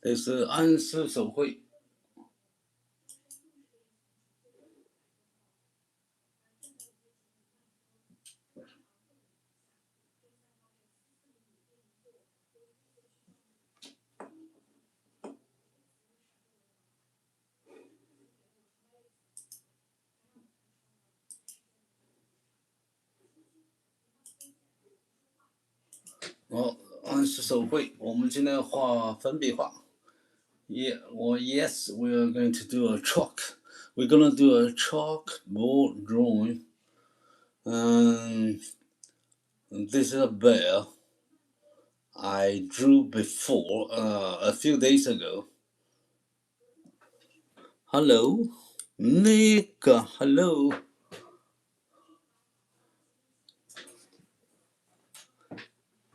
也是安师手绘。安师手绘，我们今天画粉笔画。Yes, we are going to do a chalk. We're gonna do a chalkboard drawing. This is a bear I drew before a few days ago. Hello, Nick. Hello.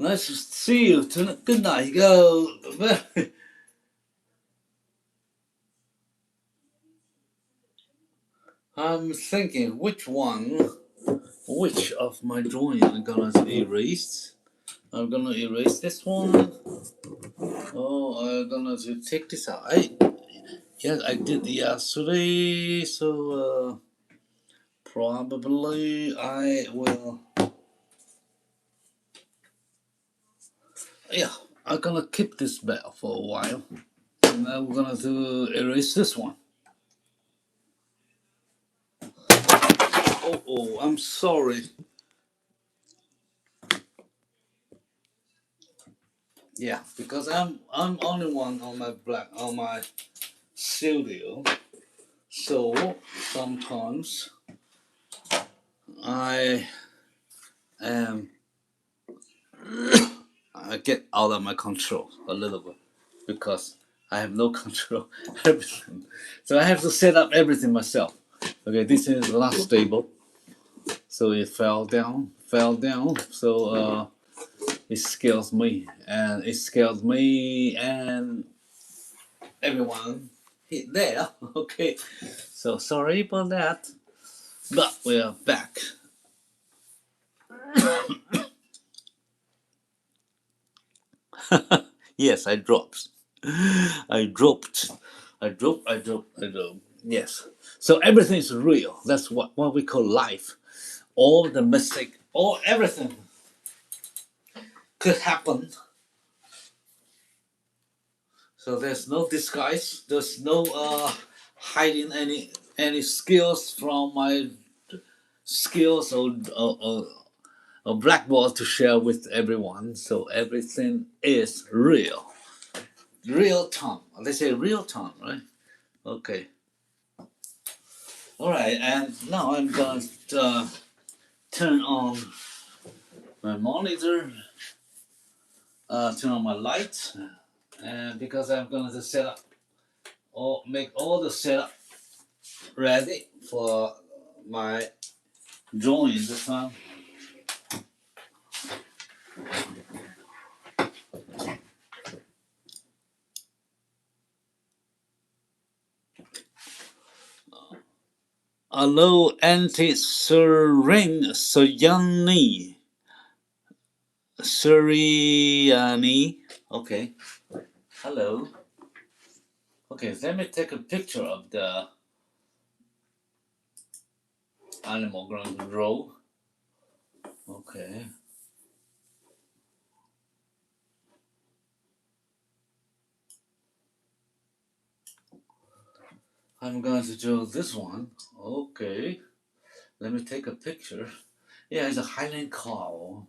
Nice to see you. Good night. Go. I'm thinking which of my drawing I'm gonna erase. I'm gonna erase this one. I'm gonna take this out. Yes, I did yesterday, so probably I will. Yeah, I'm gonna keep this bell for a while. And then we're gonna erase this one. Oh, I'm sorry. Yeah, because I'm only one on my studio, so sometimes I get out of my control a little bit because I have no control everything. So I have to set up everything myself. Okay, this is not stable, so it fell down. So it scares me, and everyone hit there. Okay, so sorry about that, but we are back. Yes, I dropped. Yes. So everything is real. That's what we call life. All the mistake, everything could happen. So there's no disguise. There's no hiding any skills from my skills or a blackboard to share with everyone. So everything is real. Real time. They say real time, right? Okay. All right, and now I'm going to turn on my monitor, turn on my lights, and because I'm going to set up or make all the setup ready for my drawing this time. Hello, Auntie Suryani. Okay. Hello. Okay, let me take a picture of the animal going to draw. Okay. I'm going to draw this one. Okay. Let me take a picture. Yeah, it's a Highland cow.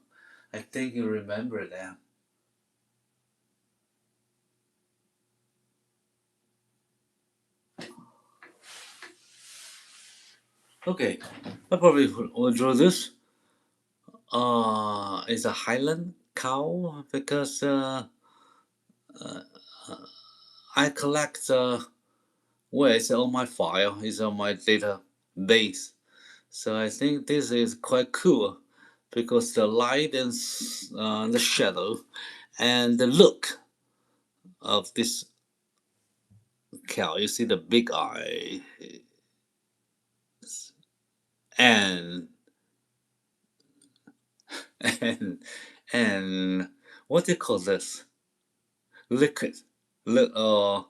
I think you remember that. Okay, I probably will draw this. It's a Highland cow because I collect it's on my file, it's on my database. So I think this is quite cool because the light and the shadow and the look of this cow. You see the big eye and and and what do you call this? Liquid no,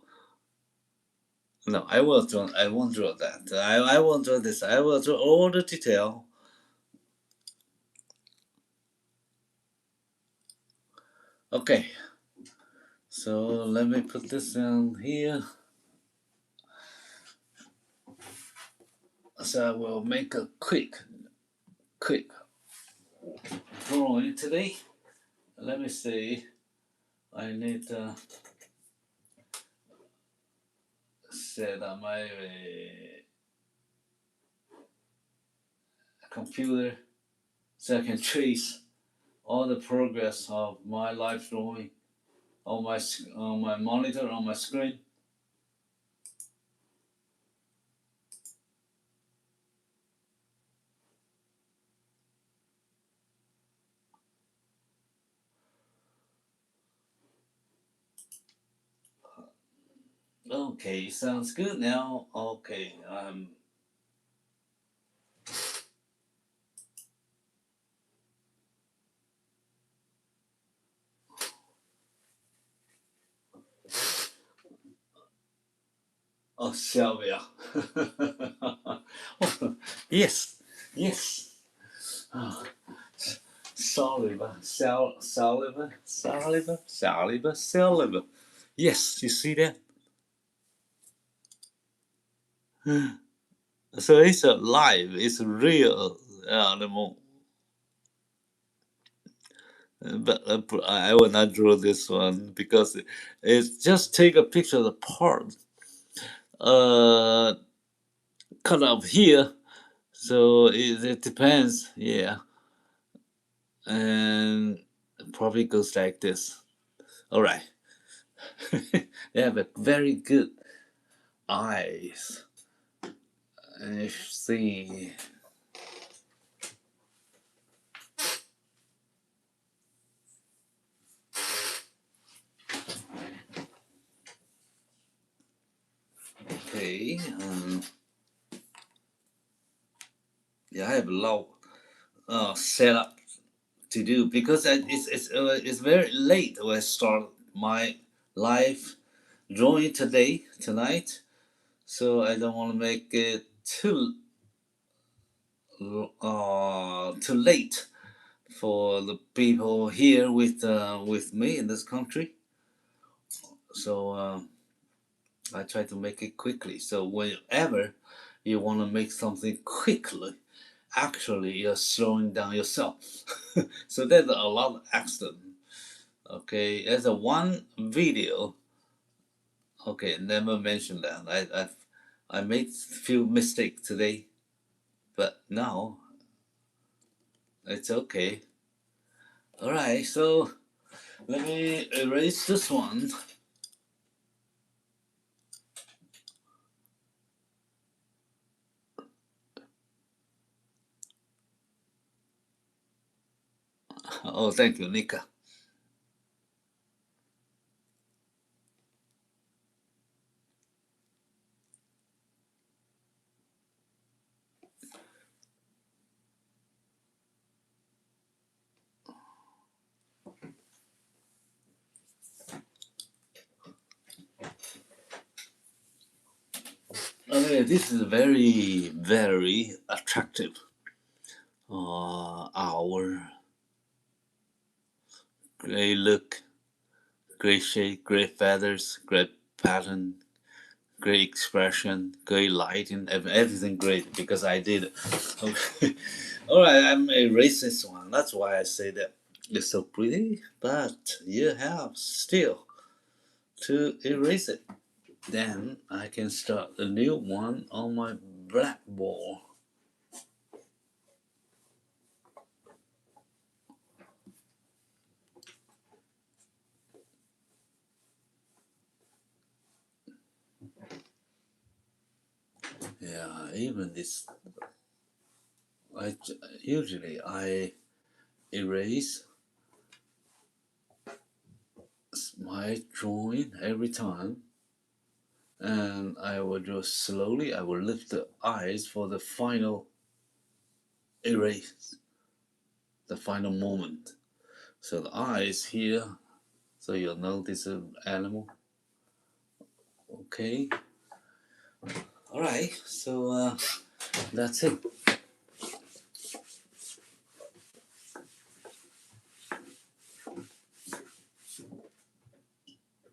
I won't draw that. I won't draw this. I will draw all the detail. Okay. So let me put this down here. So I will make a quick drawing today. Let me see. I need to set up my computer so I can trace all the progress of my live drawing on my monitor, on my screen. Okay, sounds good now. Okay, oh, Sylvia. Yes. Oh, Saliva. Yes, you see that? So it's alive, it's real animal. But I will not draw this one because it's just take a picture of the part cut up here. So it depends, yeah. And it probably goes like this. All right. They have a very good eyes. And you see. Okay. Yeah, I have a lot set up to do because it's very late when I start my live drawing tonight. So I don't want to make it too late for the people here with me in this country. So I try to make it quickly. So whenever you want to make something quickly, actually you're slowing down yourself. So there's a lot of accident. Okay, there's a one video. Okay, never mentioned that. I made few mistakes today, but now it's okay. All right, so let me erase this one. Oh, thank you, Nika. Okay, this is very, very attractive. Our gray look, gray shape, gray feathers, gray pattern, great expression, great lighting, everything great because I did it. Okay. All right, I'm a racist one. That's why I say that it's so pretty, but you have still to erase it. Then I can start a new one on my blackboard. Yeah, even this. Usually I erase my drawing every time, and I will draw slowly. I will lift the eyes for the final erase, the final moment. So the eyes here, so you'll notice an animal. Okay. All right. So that's it.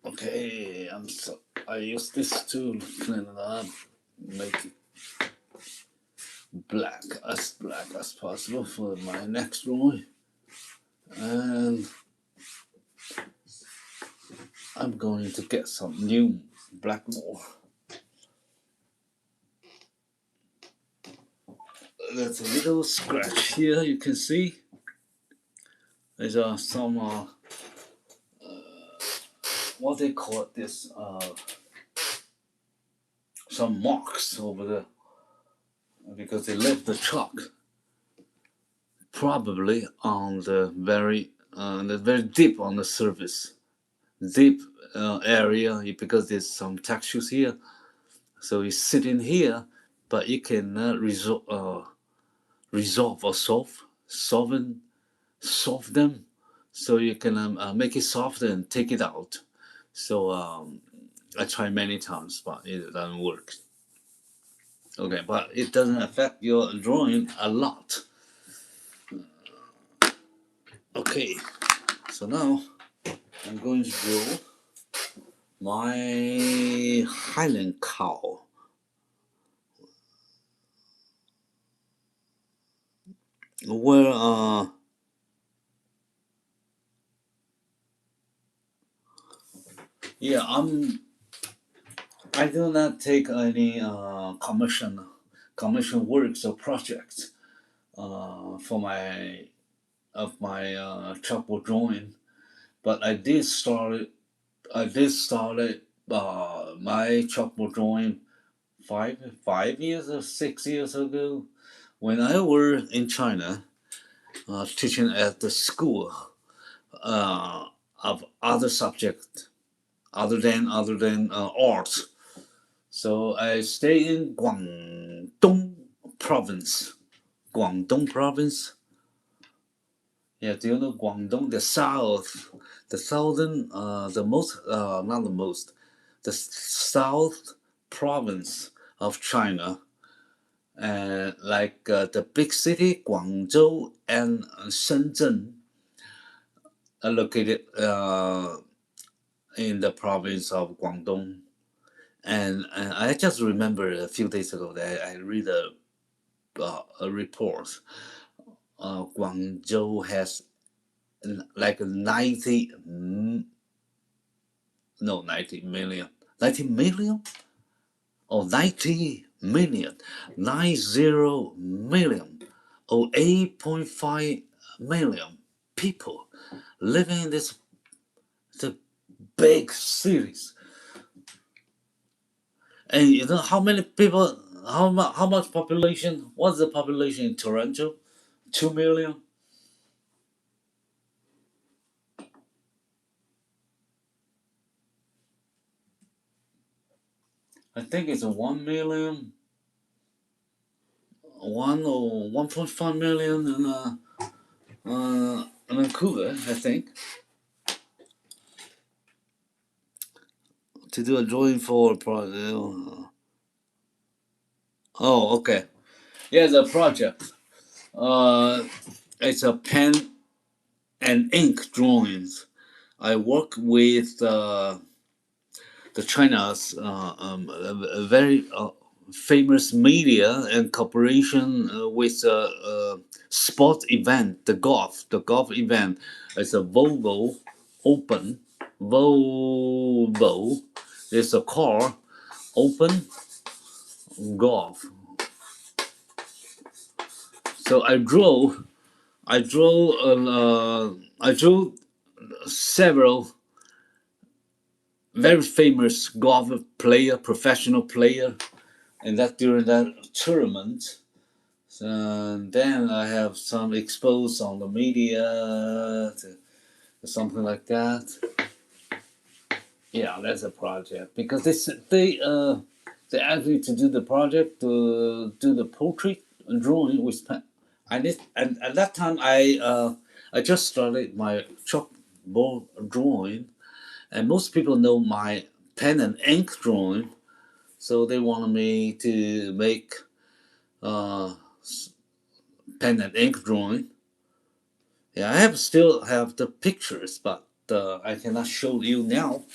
Okay. I use this to clean it up, make it black as possible for my next drawing, and I'm going to get some new blackboard. There's a little scratch here, you can see. There's some what they call this, some marks over there, because they left the chalk probably on the very deep on the surface, deep area, because there's some textures here. So it's sitting here, but you can resolve or solve them, so you can make it softer and take it out. So I tried many times, but it doesn't work. Okay, but it doesn't affect your drawing a lot. Okay, so now I'm going to draw my Highland cow. Where yeah, I do not take any commission works or projects for my chalkboard drawing, but I did start my chalkboard drawing 5 years or 6 years ago, when I were in China, teaching at the school of other subjects other than art. So I stay in Guangdong province. Guangdong province. Yeah, do you know Guangdong? The south, the southern, the south province of China, like the big city Guangzhou and Shenzhen are located in the province of Guangdong. And I just remember a few days ago that I read a report. Guangzhou has like 90 million, 90 million, or 90 million, 90 million, or 8.5 million people living in the big cities. And you know how many people, how much population? What's the population in Toronto? 2 million. I think it's a 1 million, 1 or 1.5 million in Vancouver, I think. To do a drawing for a project. Oh, okay. Yeah, the project. It's a pen and ink drawings. I work with the China's very famous media and cooperation with sport event, the golf event. It's a Volvo Open. Volvo is a car open golf. So I drew several very famous golf player, professional player, and that during that tournament. So then I have some exposed on the media, something like that. Yeah, that's a project, because they asked me to do the project, to do the portrait drawing with pen. And at that time I just started my chalkboard drawing, and most people know my pen and ink drawing. So they wanted me to make pen and ink drawing. Yeah, I still have the pictures, but I cannot show you now.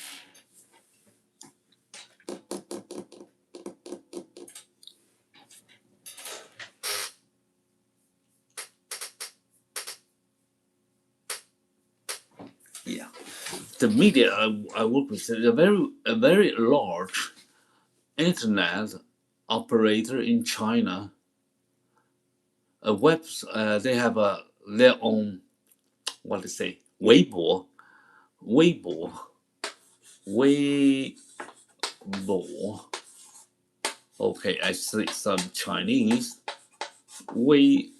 Yeah, the media I work with is a very large internet operator in China. They have their own, what to say, Weibo. Okay, I see some Chinese. Weibo,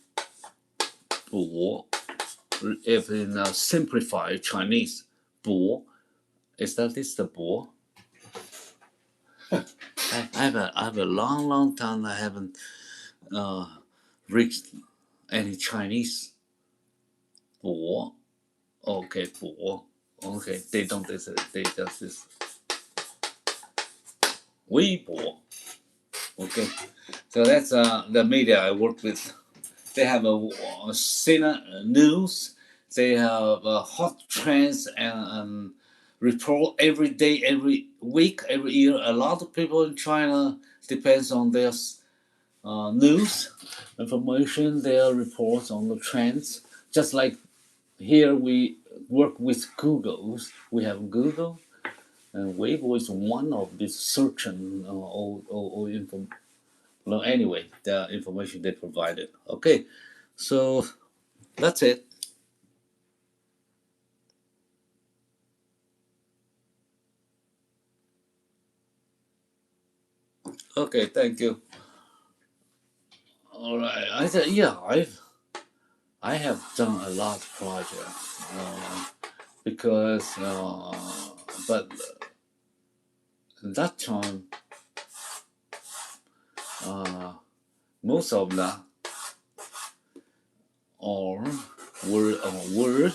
if in simplified Chinese, 博, is that this the 博? I have a long time I haven't reached any Chinese 博. Okay, 博. Okay, they don't listen. They just this. Weibo. Okay, so that's the media I work with. They have a news. They have hot trends and report every day, every week, every year. A lot of people in China depends on their news information, their reports on the trends. Just like here we work with Google. We have Google, and Weibo is one of these search and or info. Well, anyway, the information they provided. Okay, so that's it. Okay, thank you. All right, I said, yeah, I have done a lot of projects because, but at that time, most of them are word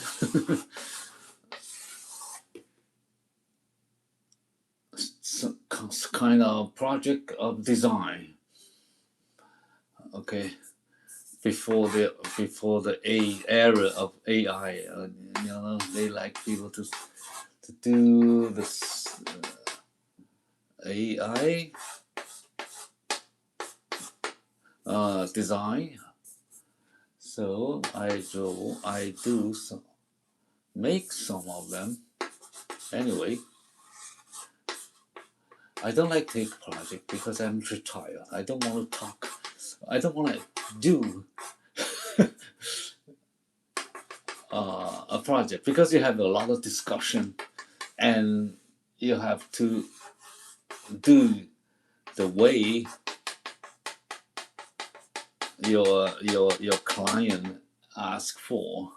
some kind of project of design. Okay, before the era of AI, they like people to do this AI design. So I do make some of them. Anyway, I don't like take project because I'm retired. I don't want to talk. I don't want to do a project because you have a lot of discussion and you have to do the way your client asks for.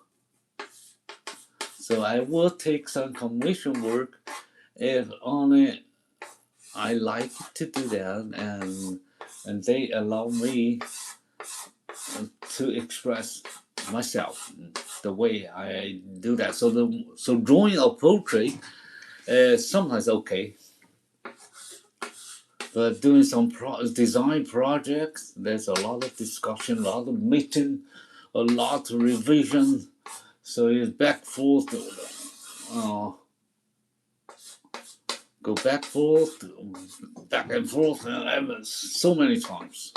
So I will take some commission work if only I like to do that, and they allow me to express myself the way I do that. So drawing a portrait is sometimes okay, but doing some design projects, there's a lot of discussion, a lot of meeting, a lot of revision. So it's back forth, go back and forth, and so many times.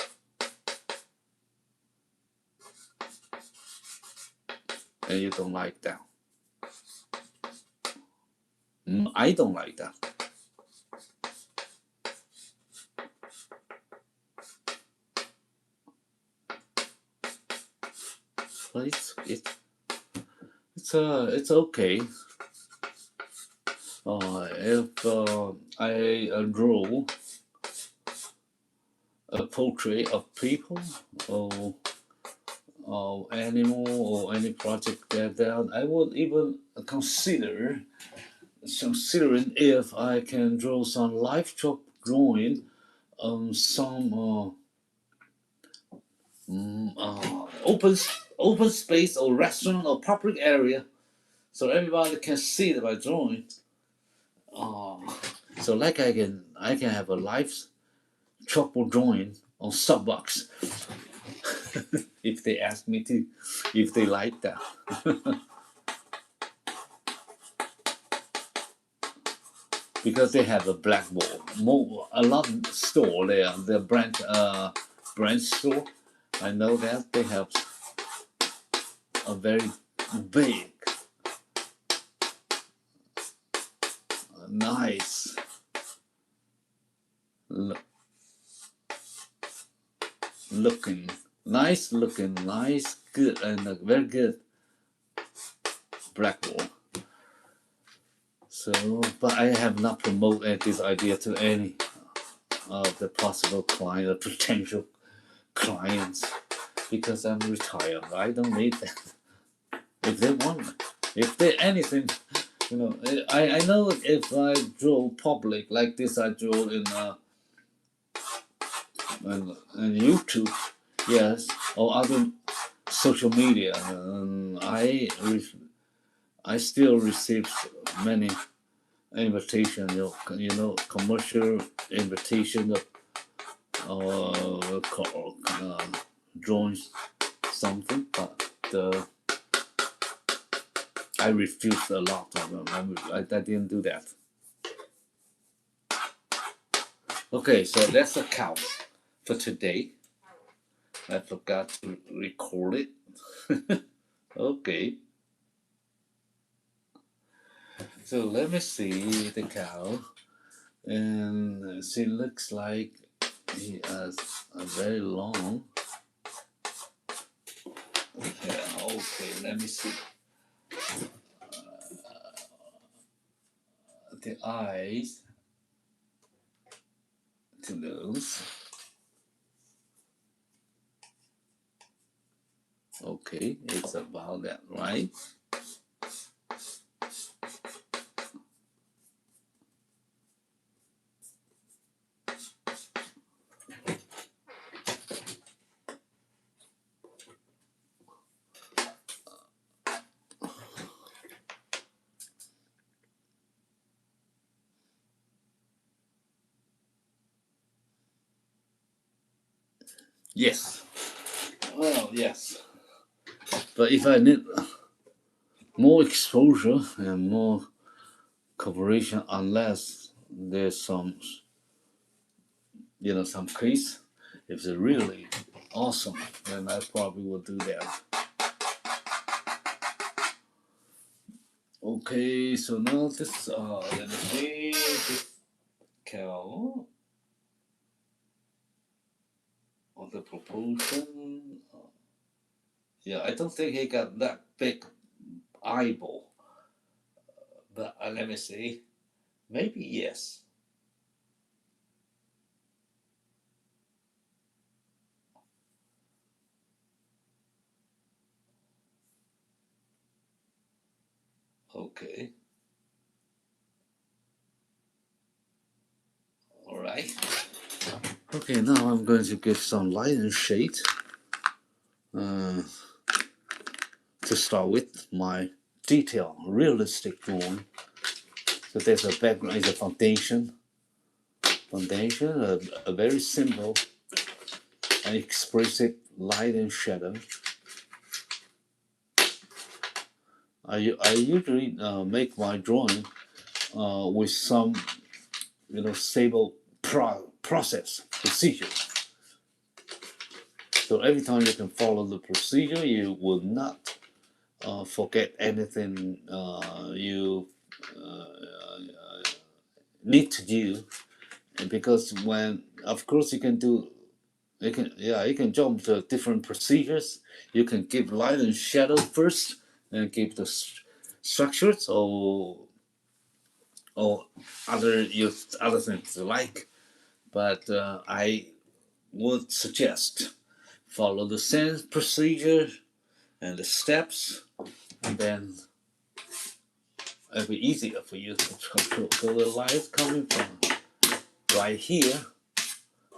And you don't like that. I don't like that. But it's okay. If I draw a portrait of people or animal or any project that I would even considering if I can draw some live chalk drawing some open space or restaurant or public area, so everybody can see that by drawing. So like I can have a live chalkboard drawing on Starbucks if they ask me to, if they like that. Because they have a blackboard. A lot of store there, the branch store. I know that they have a very big, nice, looking, good, and a very good blackboard. So, but I have not promoted this idea to any of the possible client or potential clients because I'm retired. I don't need that. If they want, if they anything, you know, I know if I draw public like this, I draw in YouTube, yes, or other social media, I still receive many invitation, you know, commercial invitation or drawing something, but I refused a lot of them. I didn't do that. Okay, so that's the count for today. I forgot to record it. Okay. So let me see the cow, and she looks like he has a very long. Yeah, okay, let me see. The eyes, the nose. Okay, it's about that, right? Yes. Well, yes. But if I need more exposure and more cooperation, unless there's some, you know, some case, if it's really awesome, then I probably will do that. Okay, so now this, let me see, this cow, or the proportion, yeah, I don't think he got that big eyeball, but let me see, maybe yes. Okay. All right. Okay, now I'm going to give some light and shade. To start with, my detail, realistic drawing. So there's a background, is a foundation. A very simple and expressive light and shadow. I usually make my drawing with some, you know, stable procedure. So every time you can follow the procedure, you will not forget anything you need to do. And because when, of course, you can jump to different procedures. You can give light and shadow first, and give the structures or other things you like. But I would suggest follow the same procedure and the steps, and then it'll be easier for you to control. So the light coming from right here.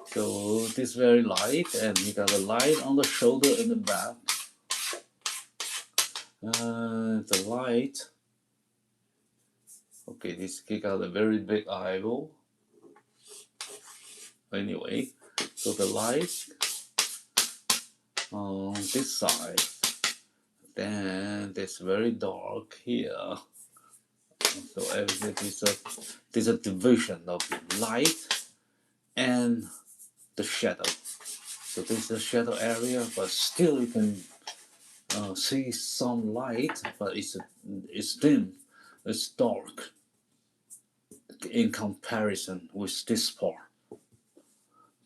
So this very light, and you got a light on the shoulder and the back. The light Okay, this kick out a very big eyeball. Anyway, so the light on this side, then it's very dark here. So everything there's a division of light and the shadow. So this is the shadow area, but still you can see some light, but it's dim, it's dark in comparison with this part.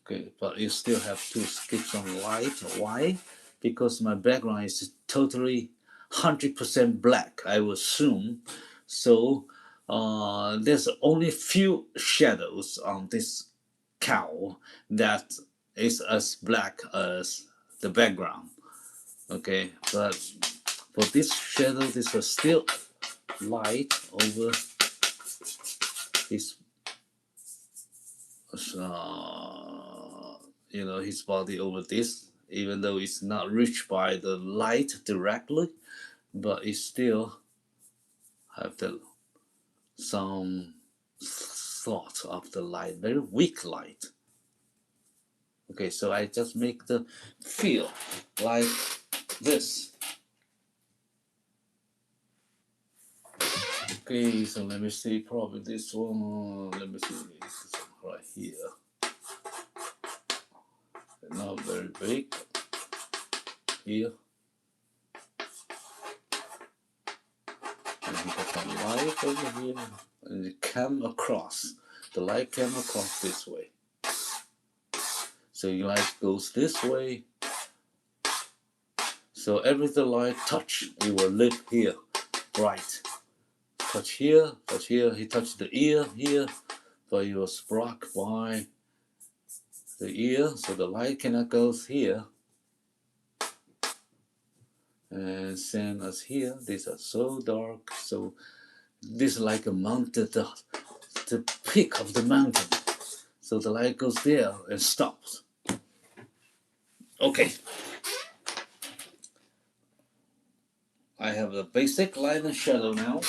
Okay, but you still have to skip some light. Why? Because my background is totally 100% black, I will assume. So there's only few shadows on this cow that is as black as the background. Okay, but for this shadow, this is still light over his, his body over this, even though it's not reached by the light directly, but it still have some thought of the light, very weak light. Okay, so I just make the feel like this. Okay, so let me see, probably this one, let me see, this one right here. Not very big. Here. And you got some light over here. And it came across. The light came across this way. So your light goes this way. So every the light touch, it will live here. Right. Touch here, touch here. He touched the ear here, but it was blocked by the ear, so the light cannot go here. And same as here, these are so dark, so this is like a mountain, the peak of the mountain. So the light goes there and stops. Okay. I have the basic light and shadow now.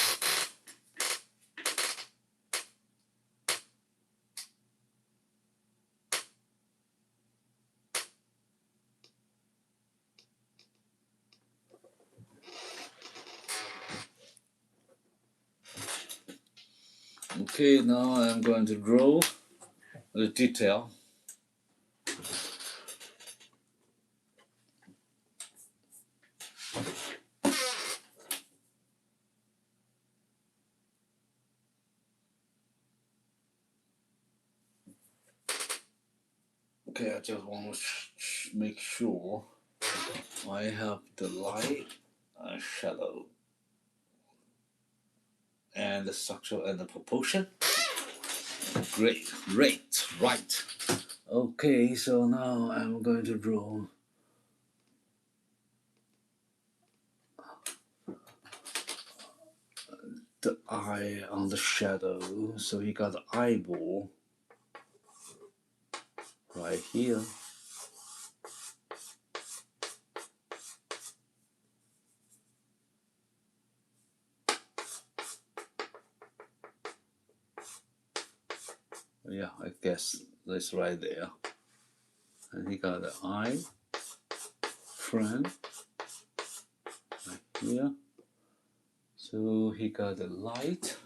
Okay, now I'm going to draw the detail. Okay, I just want to make sure I have the light and shadow and the structure and the proportion. Great, right. Okay, so now I'm going to draw the eye on the shadow. So you got the eyeball right here. Yeah, I guess that's right there. And he got the eye frame right here. So he got the light.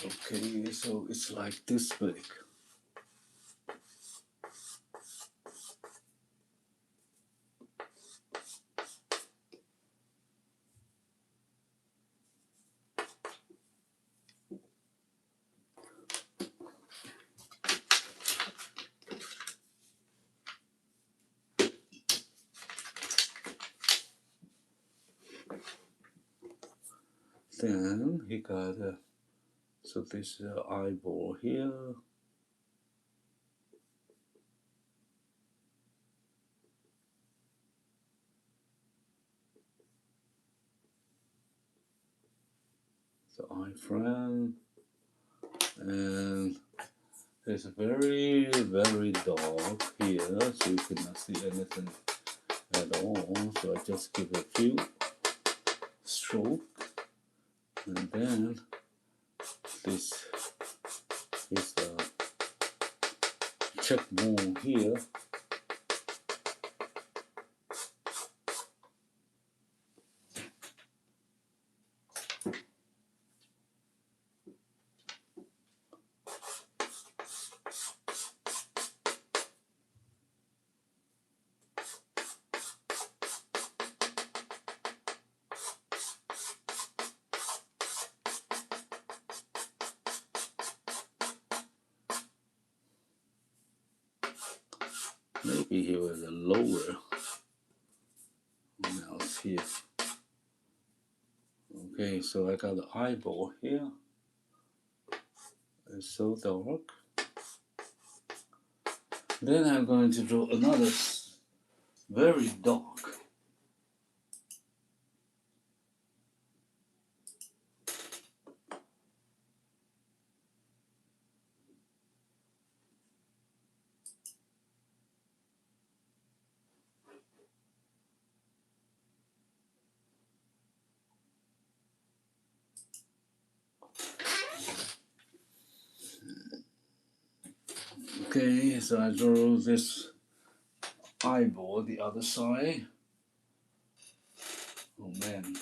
Okay, so it's like this big. Then he got so this eyeball here. The eye frame, and It's very, very dark here, so you cannot see anything at all. So I just give a few strokes, and then this is a checkbone here. Maybe here was a lower mouse here. Okay, so I got the eyeball here. It's so dark. Then I'm going to draw another very dark. Okay, so I drew this eyeball the other side. Oh man.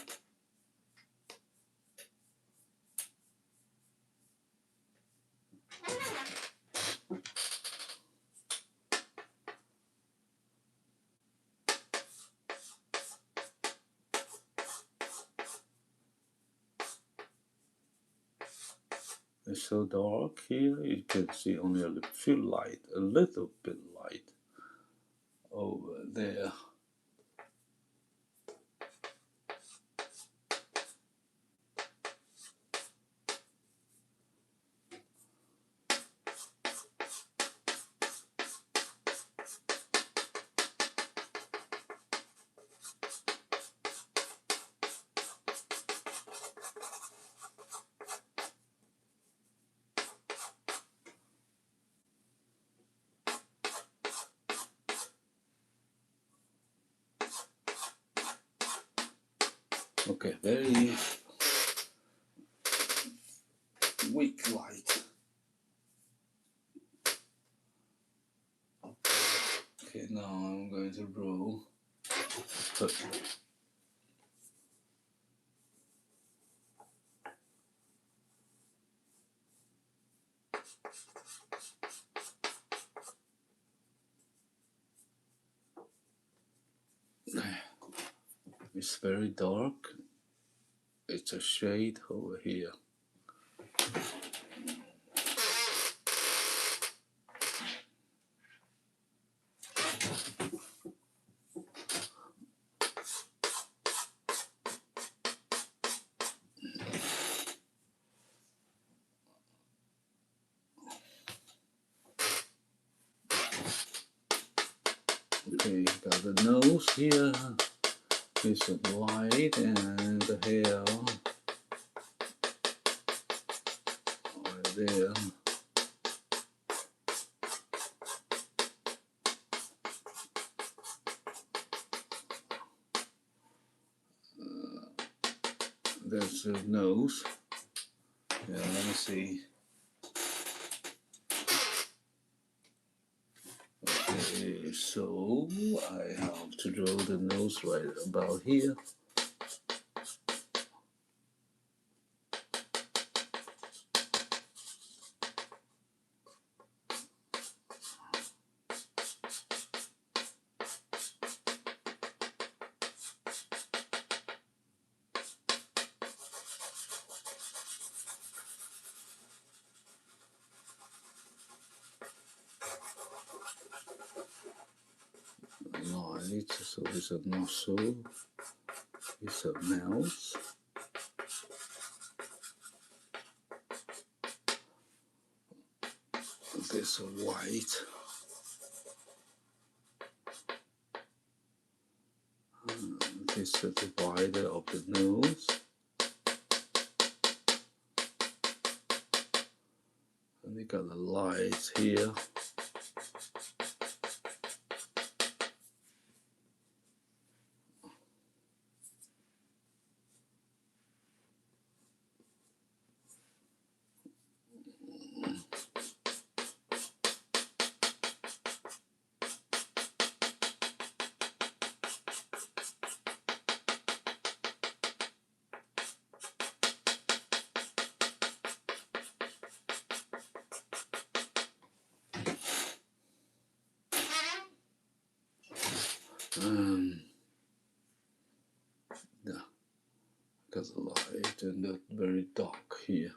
It's so dark here, you can see only a little bit light over there. Okay, very weak light. Okay, now I'm going to draw. It's very dark. It's a shade over here. Okay, got the nose here. It's white and the hair right there. That's the nose. Yeah, let me see. Okay, so I have to draw the nose right about here. Right, so it's a nostril, it's a mouth. This white. This is the divider of the nose. And we got the lights here. Yeah, got the light and the very dark here.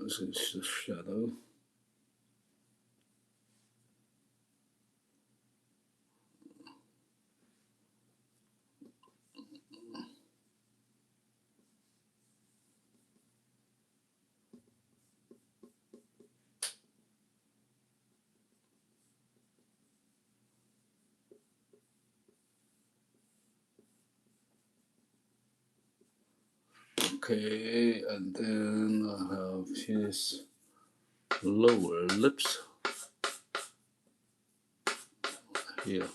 This is the shadow. Okay, and then I have his lower lips here.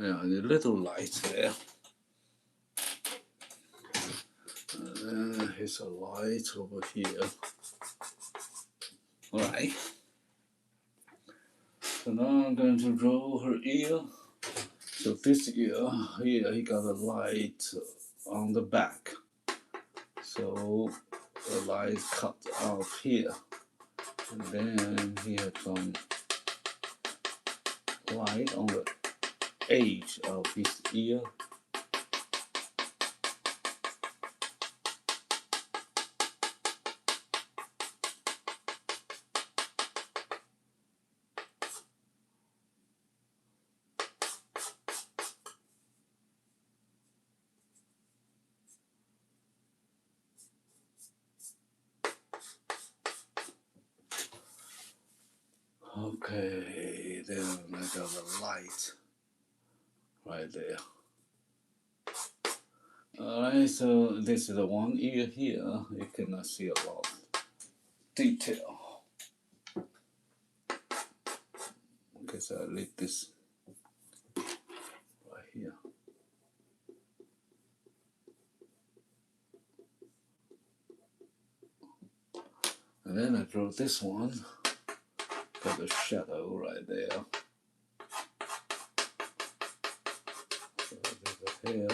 Yeah, the little light there. And then here's a light over here. Alright. So now I'm going to draw her ear. So this ear here, he got a light on the back. So the light cut off here. And then he had some light on the edge of his ear. Okay, then I got the light right there. Alright, so this is the one ear here. You cannot see a lot of detail. Okay, so I leave this right here. And then I draw this one. Got the shadow right there. So there's a hair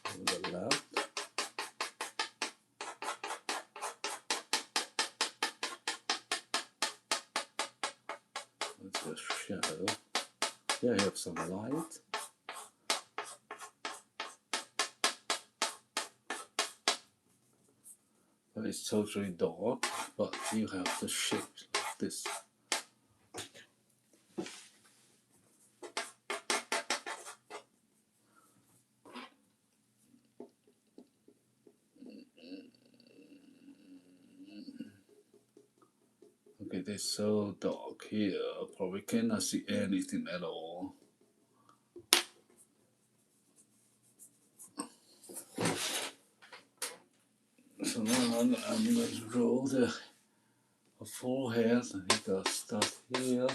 on the left. That's the shadow. Here I have some light. But it's totally dark, but you have the shape like this. Okay, it's so dark here, probably cannot see anything at all. So now I'm going to draw the a forehead. He got start here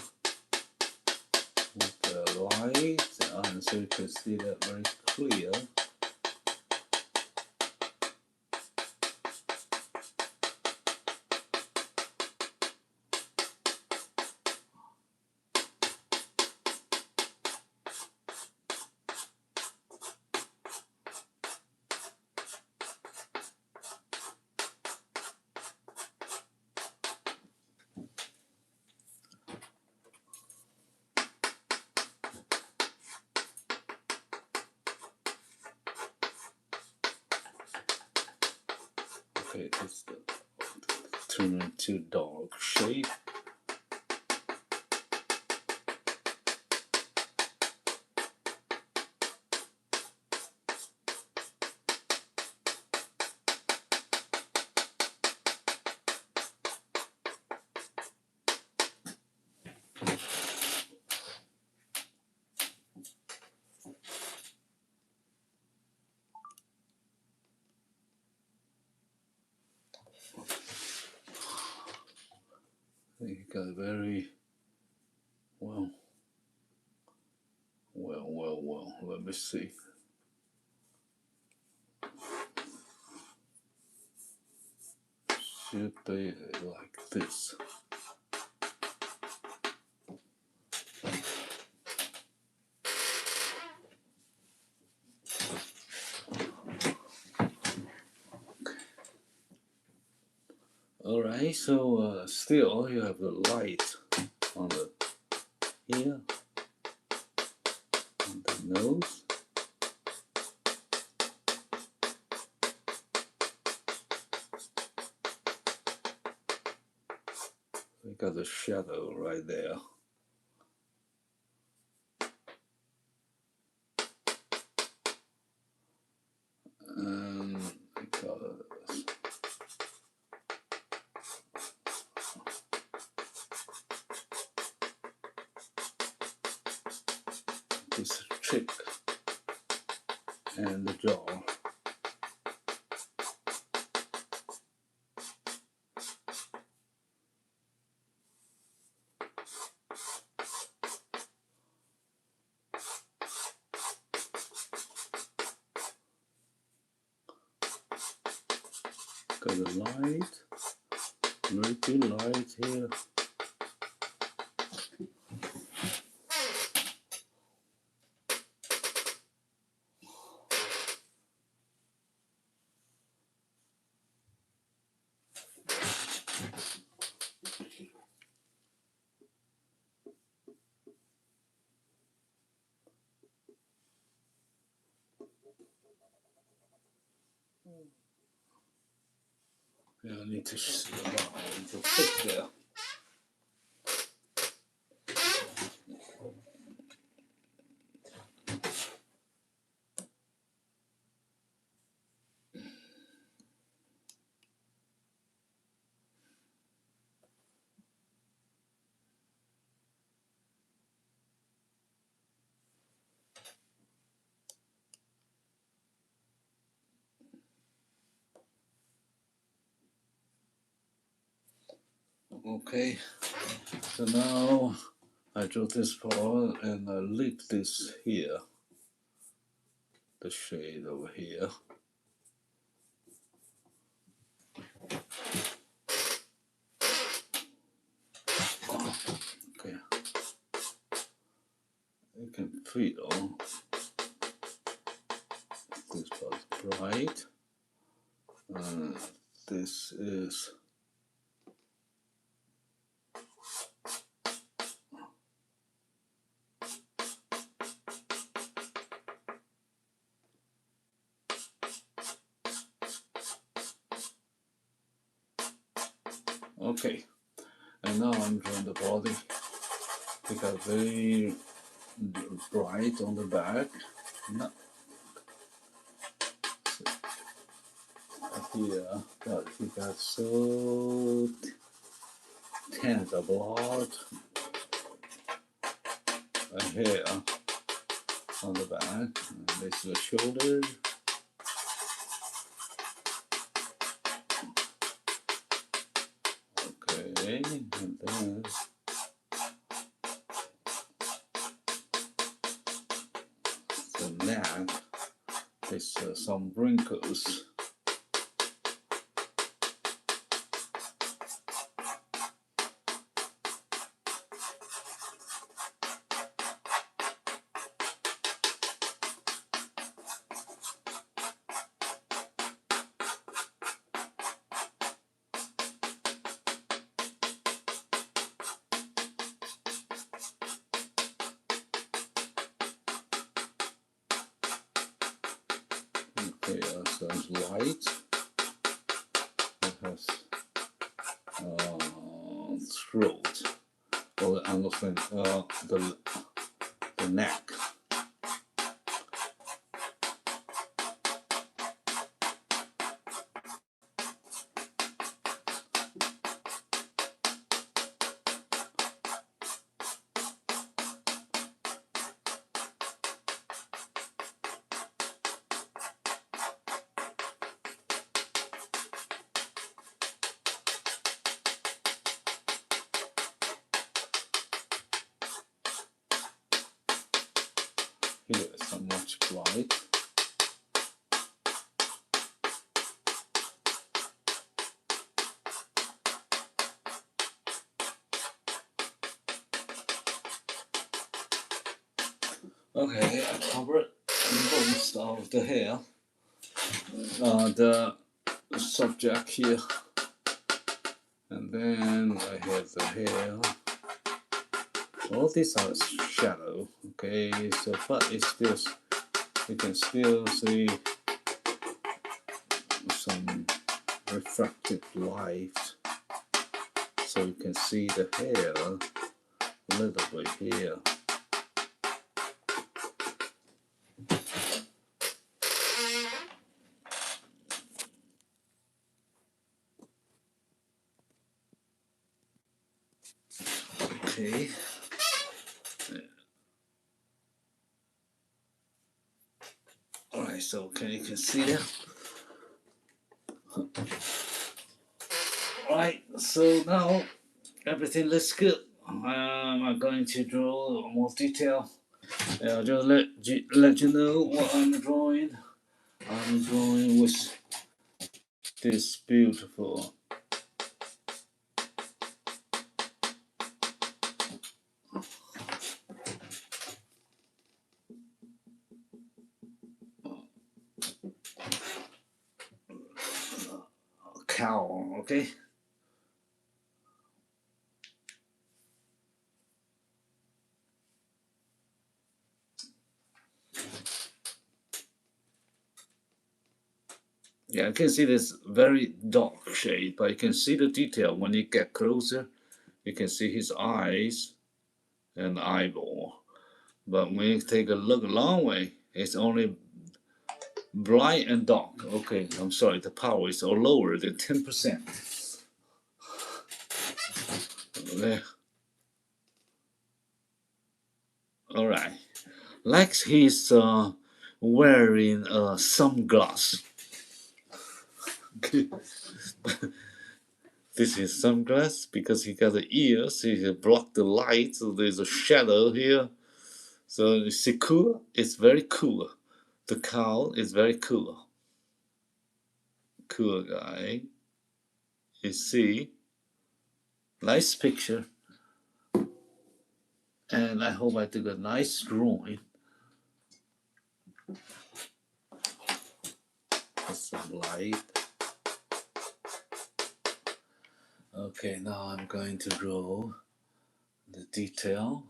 with the light, and so you can see that very clear. Okay, it's turn into dark shade. He got very well. Let me see. Should be like this. Alright, so still you have the light on the here, on the nose. We got the shadow right there. And I got this trick and the jaw. Got the light, very good light here. Yeah, I need to put there. Okay, so now I draw this part and I leave this here, the shade over here. Okay, you can feel this part is bright, this is okay, and now I'm drawing the body. It got very bright on the back. No. Here, God, he got so tender blood. A hair on the back, and this is the shoulder. Okay. then the neck is some wrinkles. Okay, sounds light. It has throat, or the understand the neck. Here is not much light. Okay, I covered most of the hair. The subject here, and then I have the hair. All these are shadow. Okay, so but it's still, you can still see some reflected light, so you can see the hair a little bit here. Okay. Alright, so you can see that? Alright, so now everything looks good. I'm going to draw more detail. I'll just let you know what I'm drawing. I'm drawing with this beautiful cow, okay? Yeah, I can see this very dark shade, but you can see the detail when you get closer. You can see his eyes and eyeball. But when you take a look a long way, it's only bright and dark. Okay, I'm sorry, the power is all lower than 10%. There. Alright. Like he's wearing sunglasses. This is sunglasses because he got the ears, he block the light, so there's a shadow here. So you see cool? It's very cool. The cow is very cool. Cool guy. You see? Nice picture. And I hope I took a nice drawing. Put some light. Okay, now I'm going to draw the detail.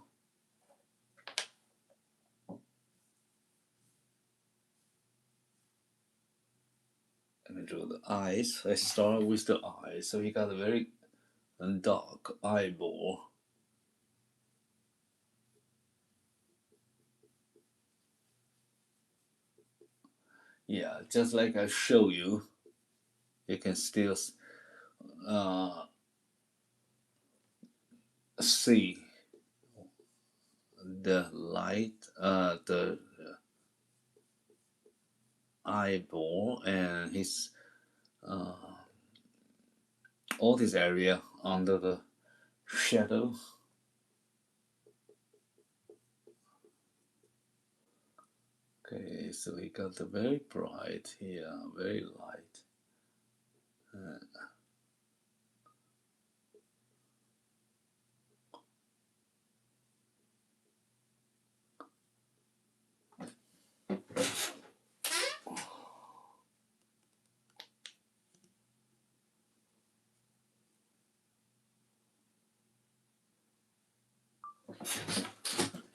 Let me draw the eyes. I start with the eyes. So he got a very dark eyeball. Yeah, just like I show you, you can still see the light, the eyeball, and his all this area under the shadow. Okay, so he got the very bright here, very light.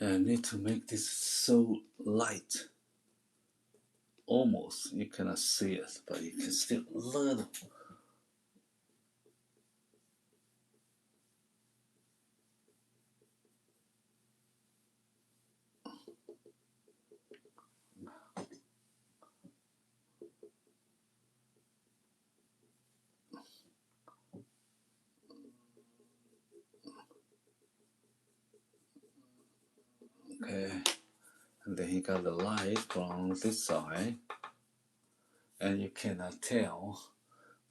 I need to make this so light. Almost you cannot see it, but you can still learn. Okay, and then he got the light from this side, and you cannot tell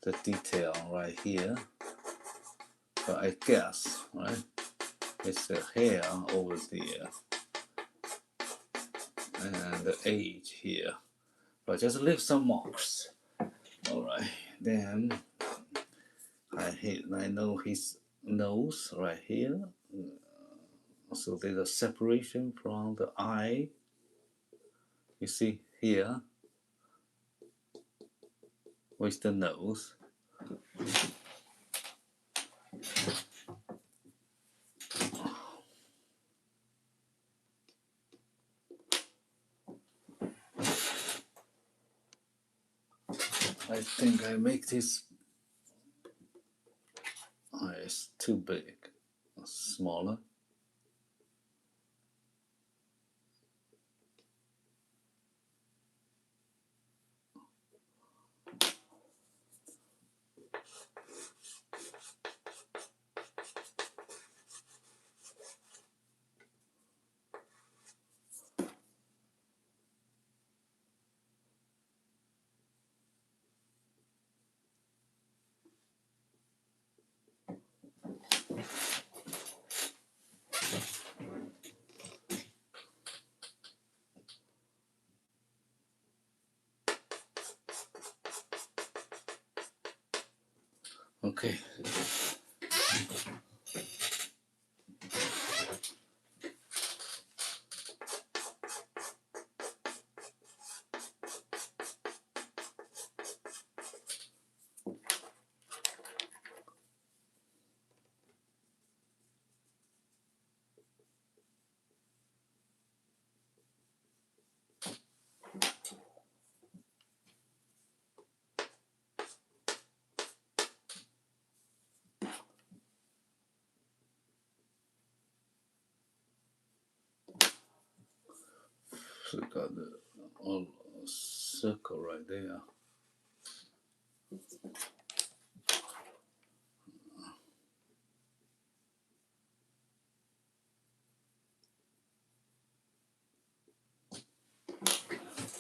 the detail right here, but I guess, right, it's the hair over there and the edge here, but just leave some marks. All right, then I know his nose right here, so there's a separation from the eye. You see here with the nose. I think I make this eyes too big, smaller. Okay. So got the circle right there.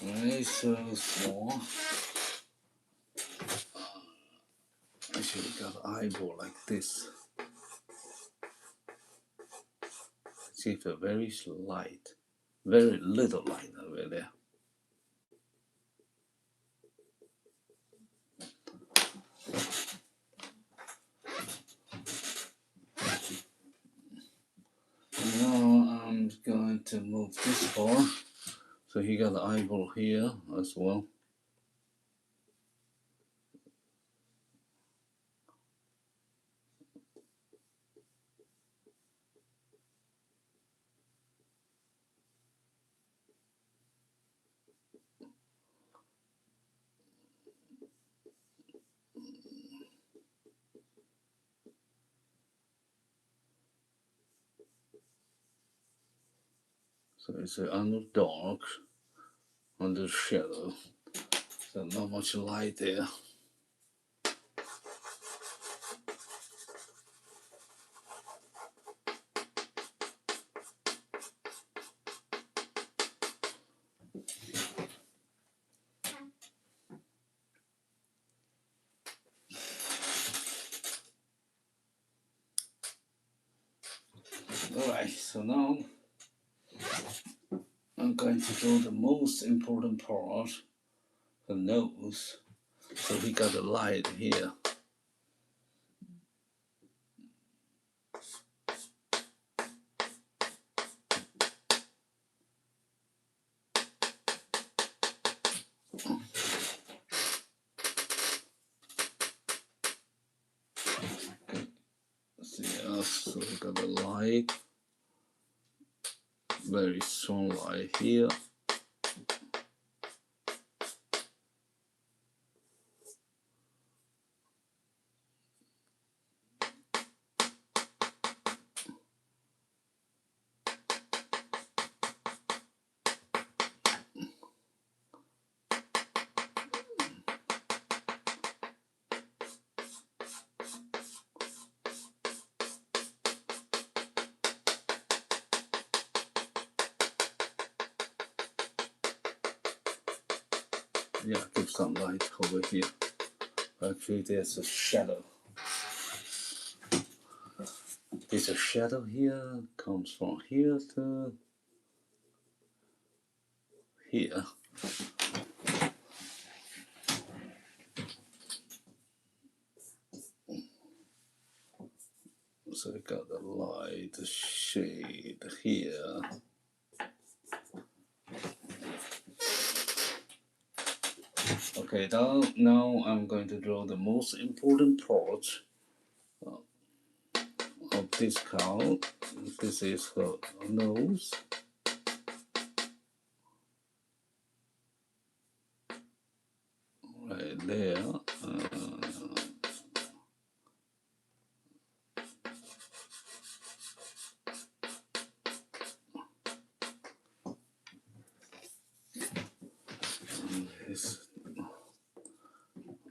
Right, so small. Actually got an eyeball like this. It's a very light, very little light over there. Now I'm going to move this far. So he got the eyeball here as well. So it's under dark, under shadow. So not much light there. Alright, so now I'm going to do the most important part, the nose. So we got a light here. So we got a light, very strong light here. Yeah, give some light over here. Actually, there's a shadow. There's a shadow here, comes from here to here. So we got the light, the shade here. Okay, now I'm going to draw the most important part of this cow. This is her nose. Right there.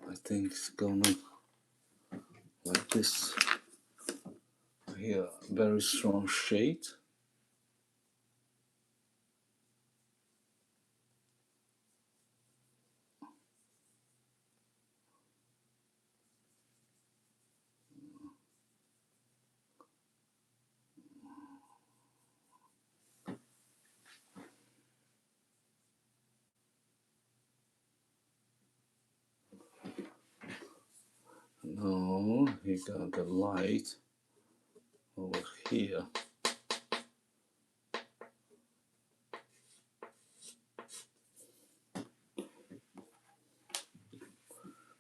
I think it's gonna like this. Here, very strong shade. Now you got the light over here.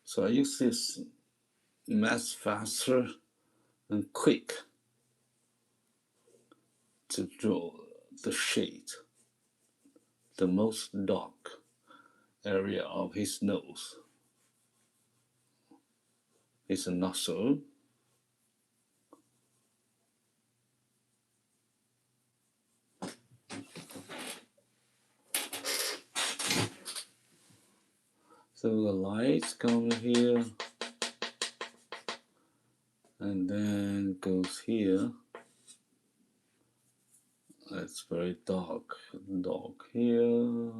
So I use this much faster and quick to draw the shade, the most dark area of his nose, his nostril. So the light comes here and then goes here. It's very dark here.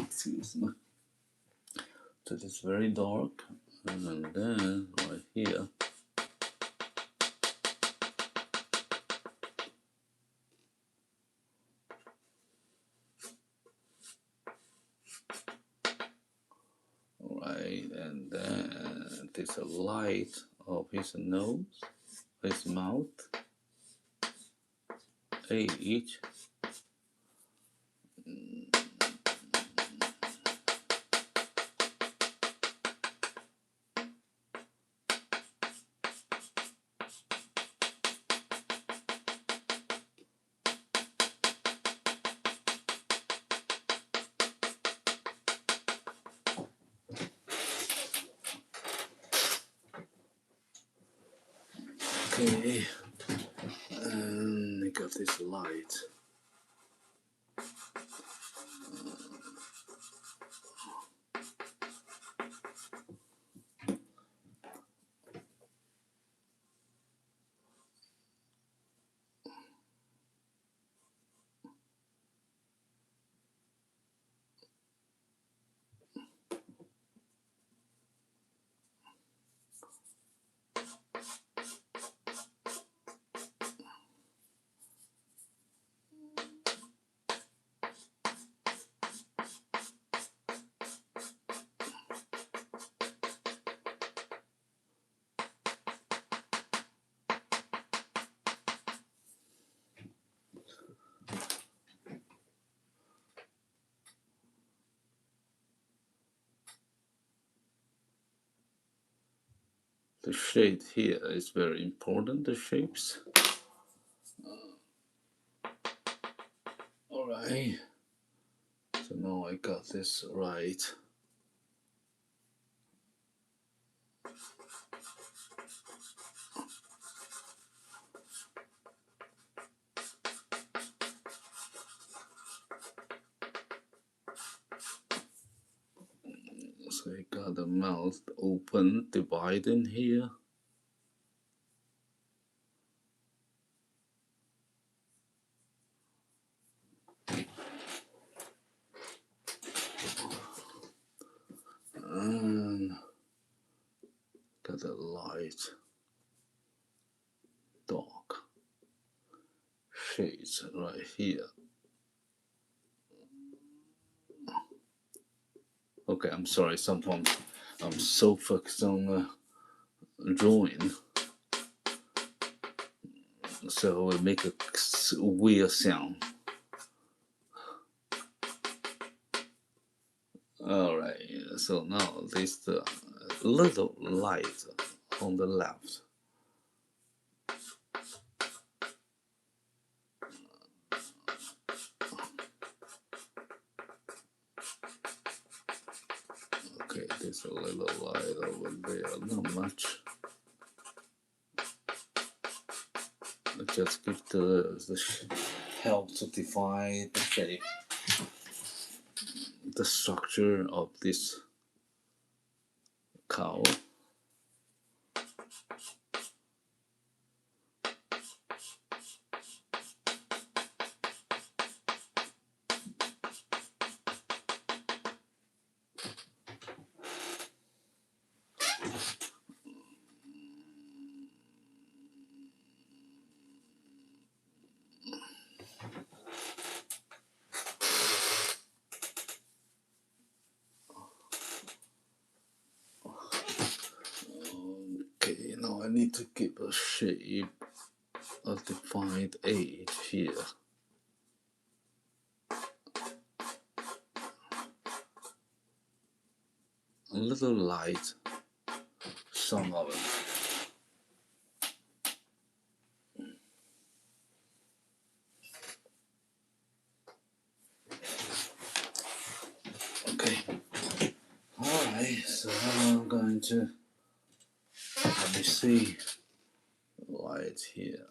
Excuse me. So it's very dark, and then right here. Right, and then there's a light of his nose, his mouth, each. Okay, and I got this light. The shade here is very important, the shapes. Alright, so now I got this right. So I got the mouth open, dividing here. And got a light, dark shades right here. Okay, I'm sorry, sometimes I'm so focused on drawing, so it make a weird sound. Alright, so now this little light on the left. Okay, there's a little light over there, not much. I just give the help to define the shape, the structure of this cow. Okay, now I need to give a shape, a defined edge here. A little light, some of it. Okay, alright, so I'm going to, let me see, light here.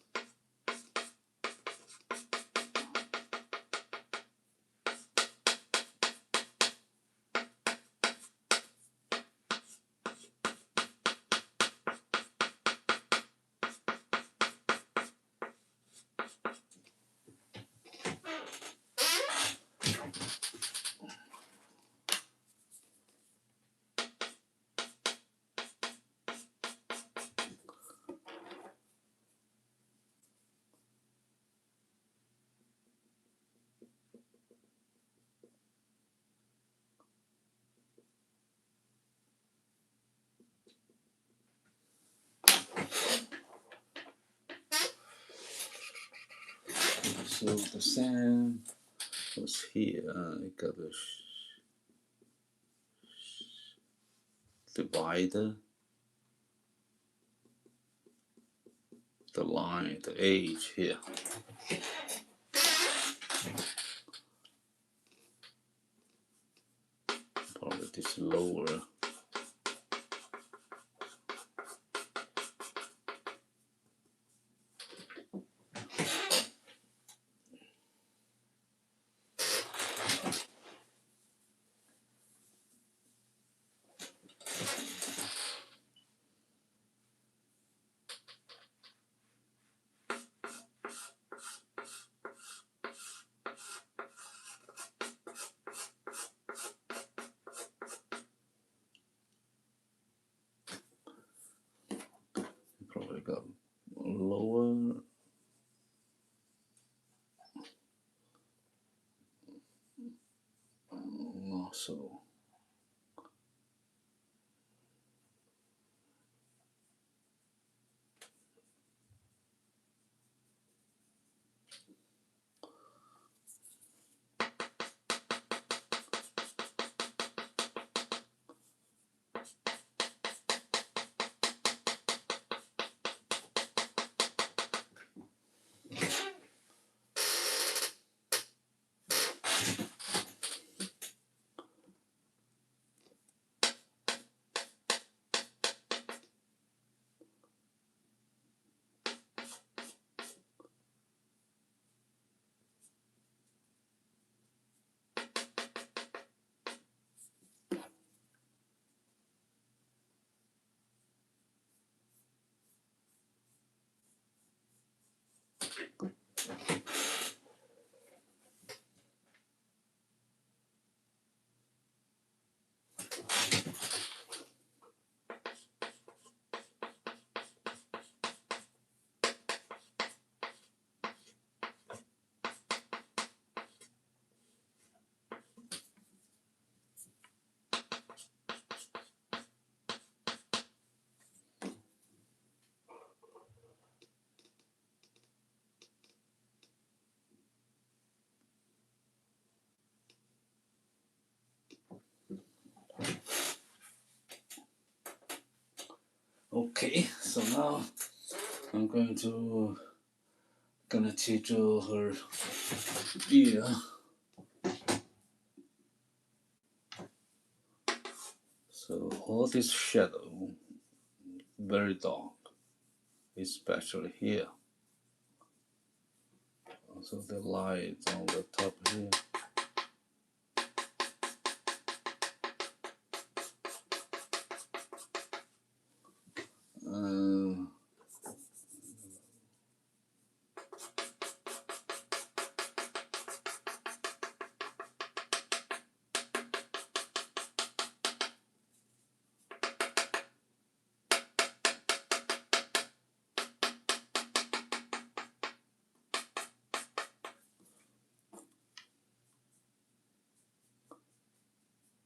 So the sand was here, I got a divider, the line, the edge here. Probably this lower. Probably got lower. Not so. Okay, so now I'm going to teach her ear. So all this shadow, very dark, especially here. Also the light on the top here.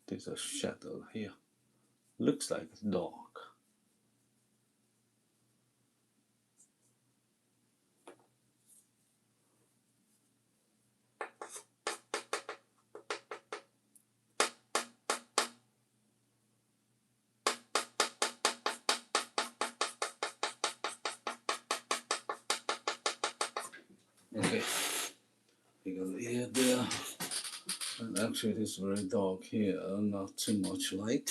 There's a shadow here. Looks like a dog. Okay, because here, there, and actually it is very dark here, not too much light.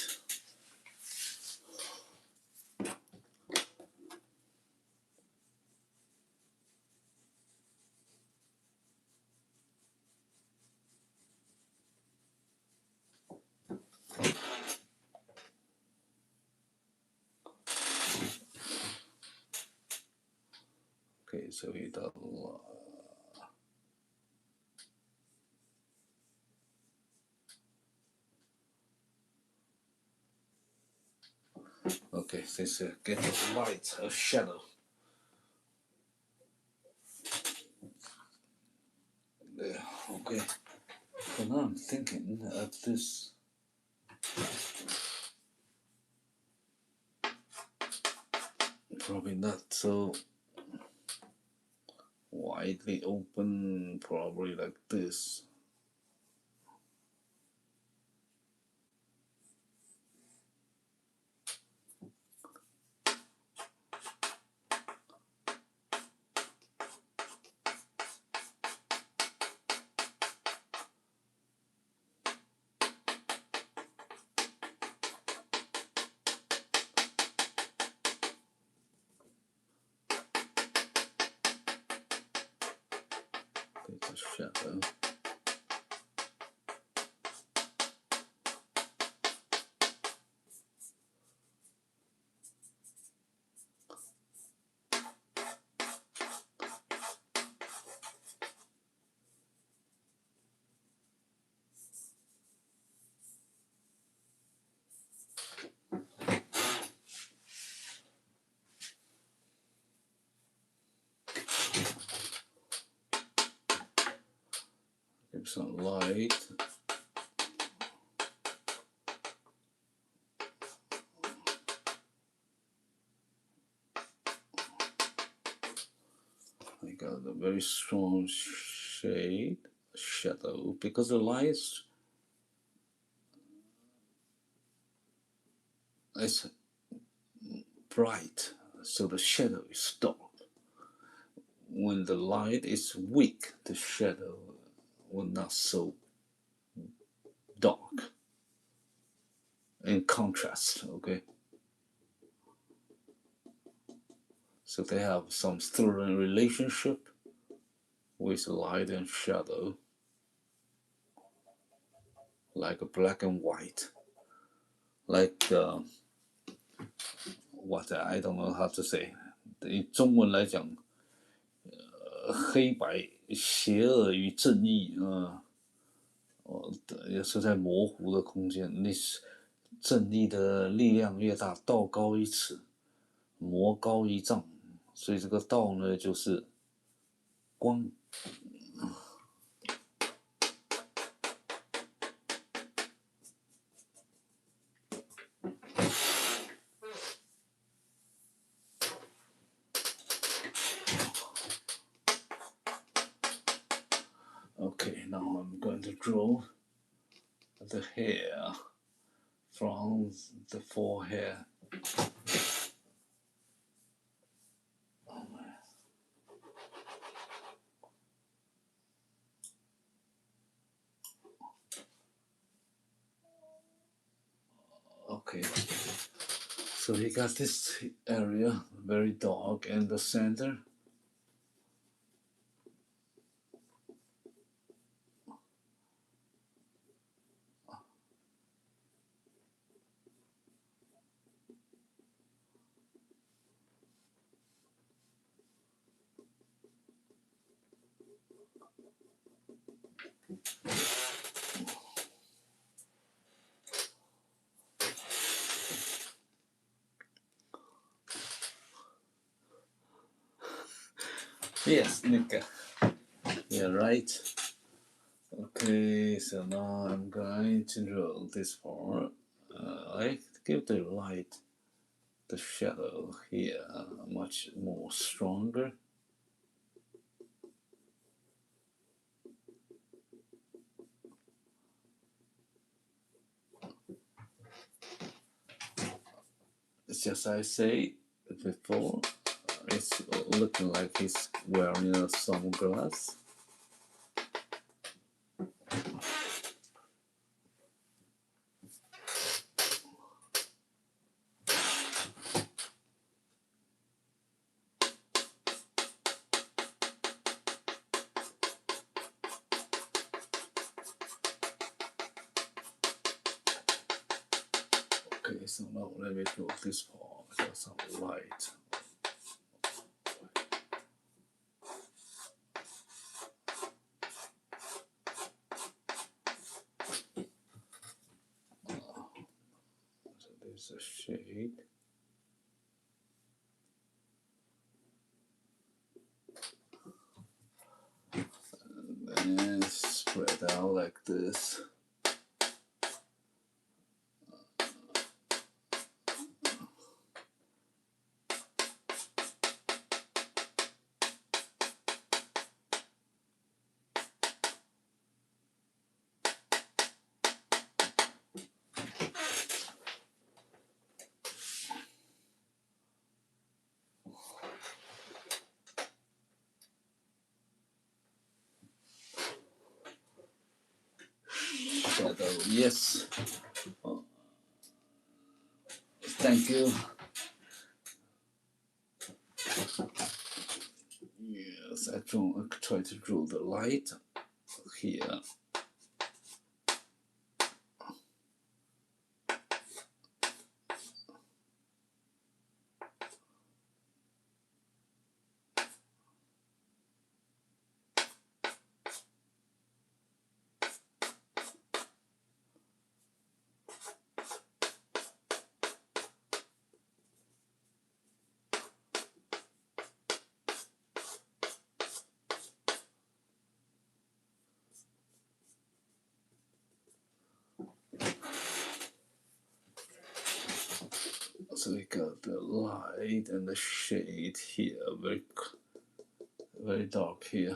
Okay, so we do. Okay, this get a light, a shadow. There, okay. So now I'm thinking of this. Probably not so widely open, probably like this. There's a shadow. Give some light. I got a very strong shade, shadow, because the light is bright, so the shadow is dark. When the light is weak, the shadow will not so dark. In contrast, okay? So they have some certain relationship with light and shadow, like a black and white, like what I don't know how to say. 以中文来讲，黑白、邪恶与正义也是在模糊的空间。你正义的力量越大，道高一尺，魔高一丈，所以这个道呢，就是光。Okay, now I'm going to draw the hair from the forehead Okay. So he got this area very dark in the center. Yes, Nika. Yeah, right. Okay, so now I'm going to draw this part. I give the light, the shadow here much more stronger. It's just I say before, it's looking like he's wearing a sunglass. Okay, so now let me draw this part with some light. So there's a shade. And then spread out like this. Shadow, yes. Oh. Thank you. Yes, I try to draw the light here. So we got the light and the shade here, very dark here.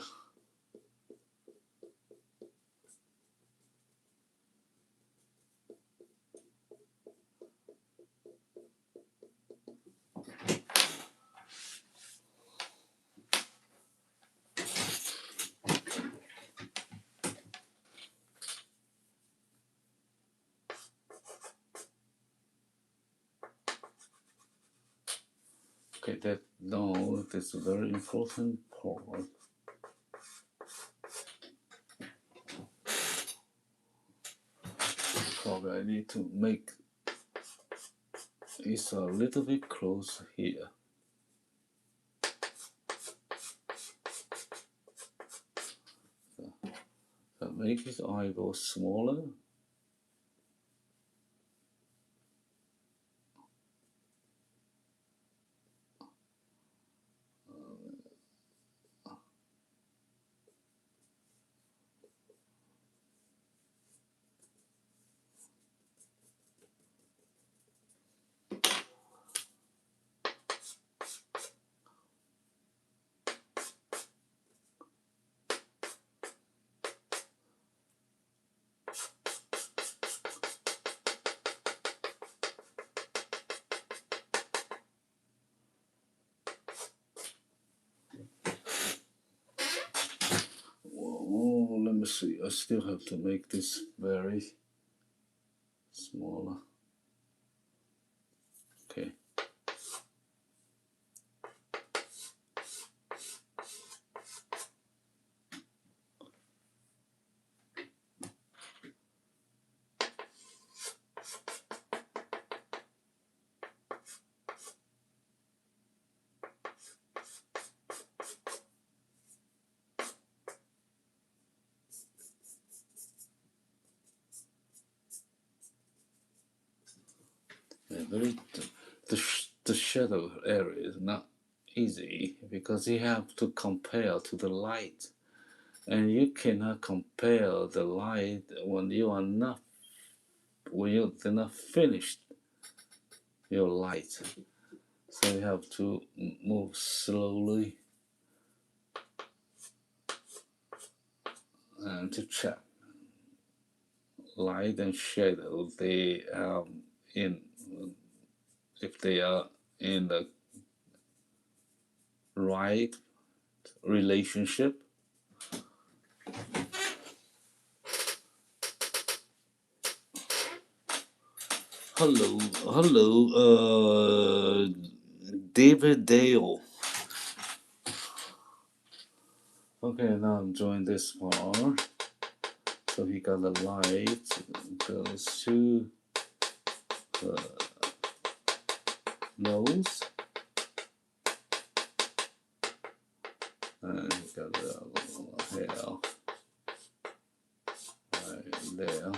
Okay, that's a very important part. Probably I need to make it a little bit close here. So make his eyeball smaller. Oh, let me see. I still have to make this very smaller. the shadow area is not easy because you have to compare to the light, and you cannot compare the light when you're not finished your light. So you have to move slowly and to check light and shadow. If they are in the right relationship. Hello, David Dale. Okay, now I'm doing this part. So he got the light, goes to the nose, and he got the hair right there.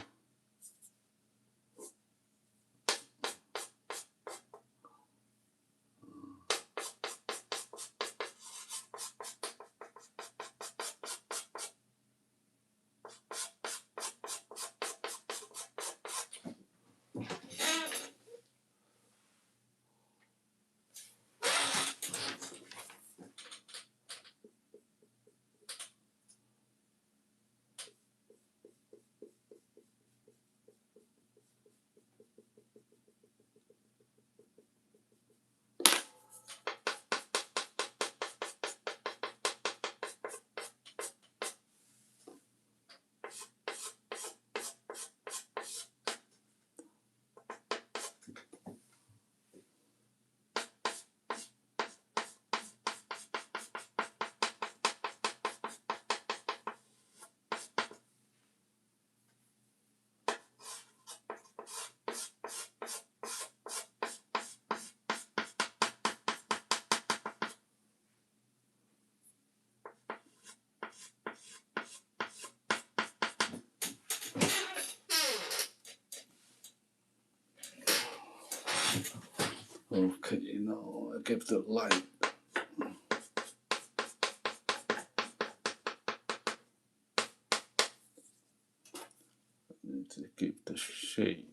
Okay, now I give the light. I need to give the shade.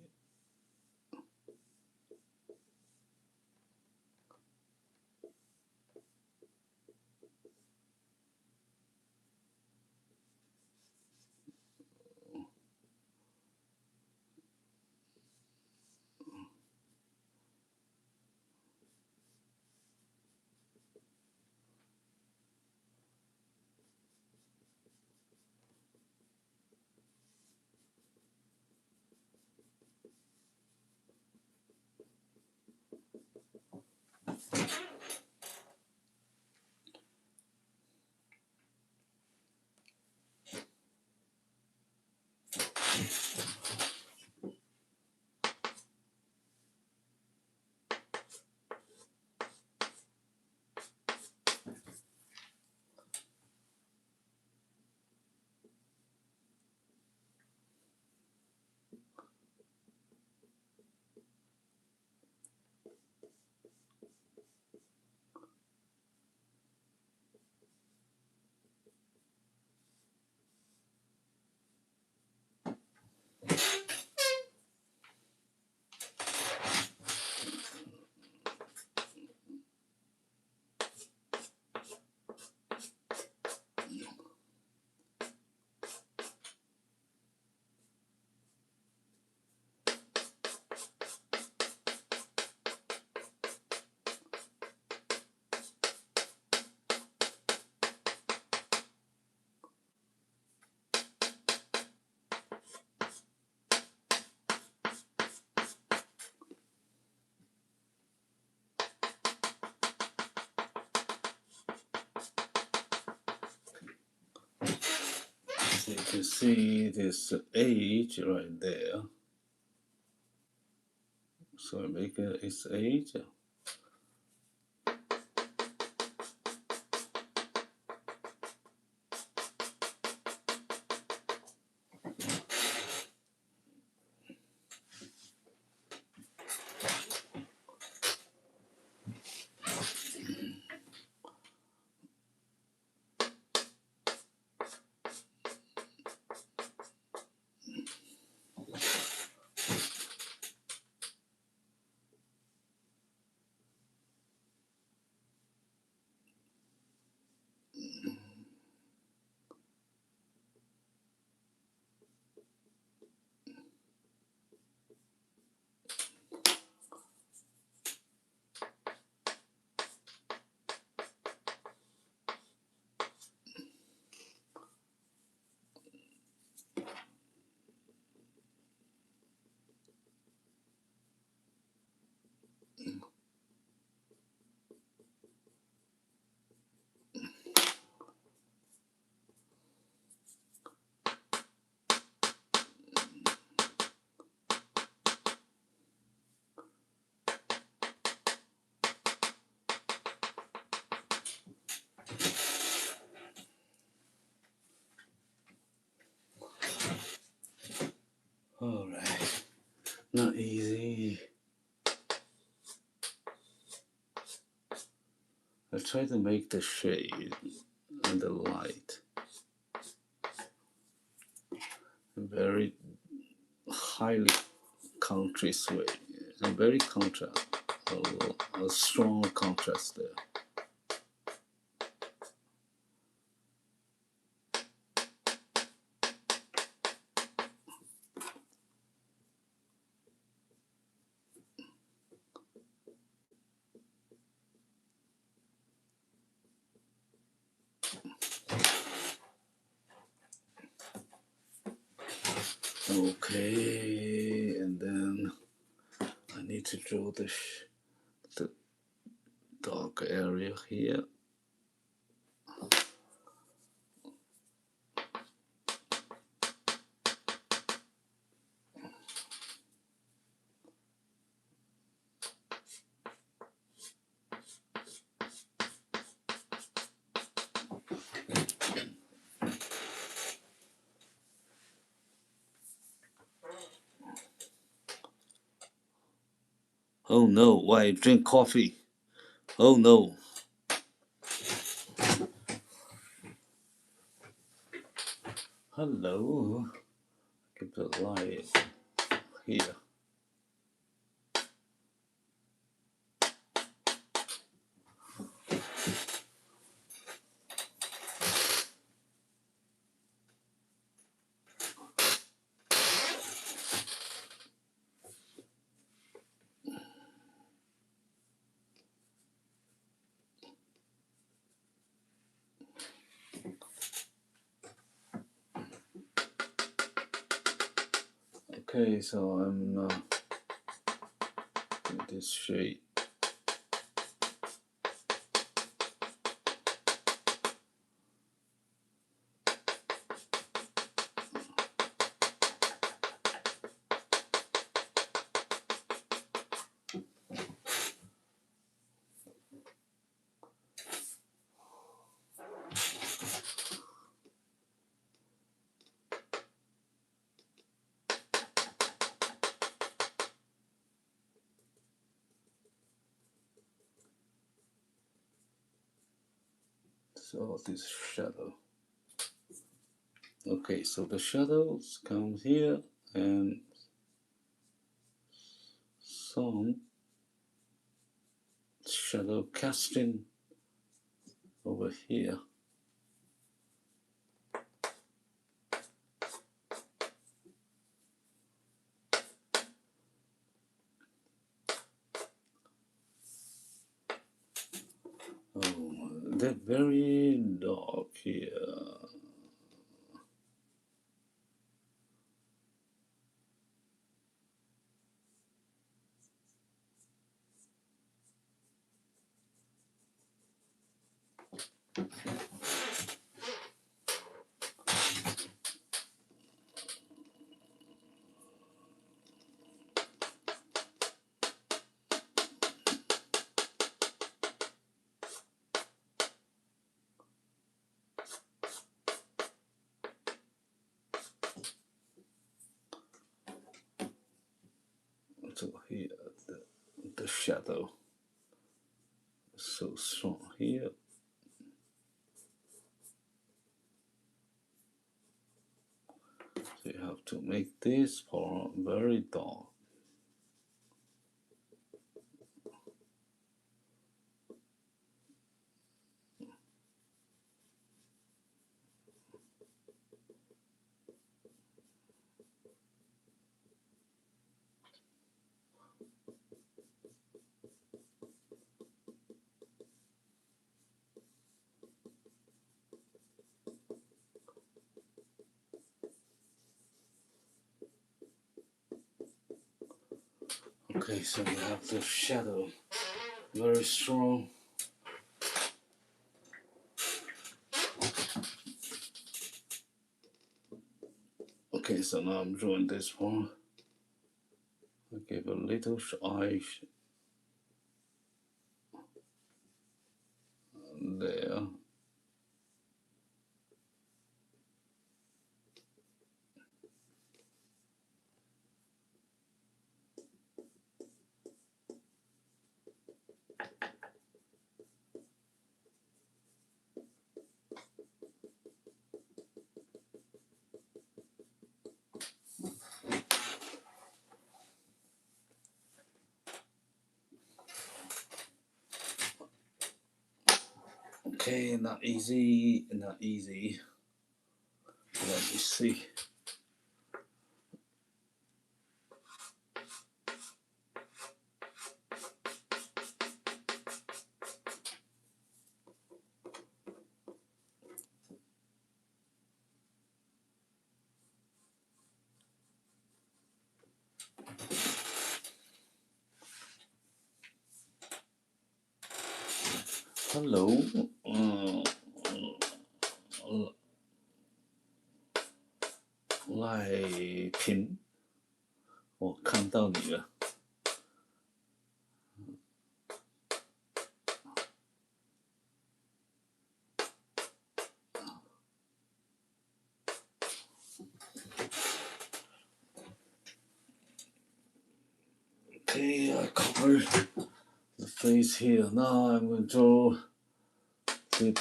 So you can see this age right there. So I make its age. Alright, not easy. I try to make the shade and the light very highly contrast way, and very contrast, a strong contrast there. Okay, and then I need to draw the dark area here. Oh no, why drink coffee? Oh no. Hello. Keep the light here. Okay, so I'm in this shade. So this shadow. Okay, so the shadows come here and some shadow casting over here. Oh, they're very dark here. So here, the shadow is so strong here. So you have to make this part very dark. Okay, so we have the shadow very strong. Okay, so now I'm drawing this one. I give a little eye there. Okay, not easy, not easy. Let me see. Hello, 赖平，我看到你了。Okay, I cover the face here. Now I'm going to keep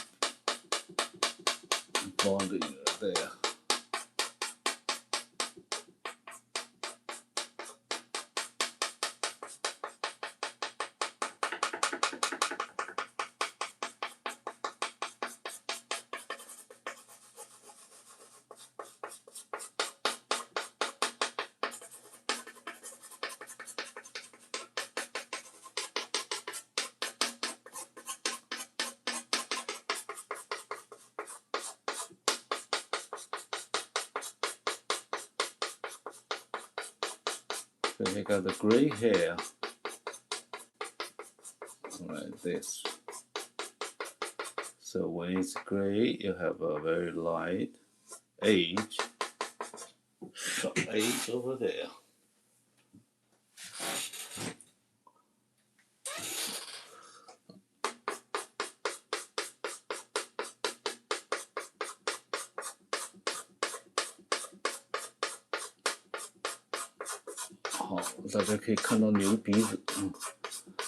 bonding there. So you got the gray hair, like this. So when it's gray, you have a very light edge, sharp edge over there.好，大家可以看到牛鼻子。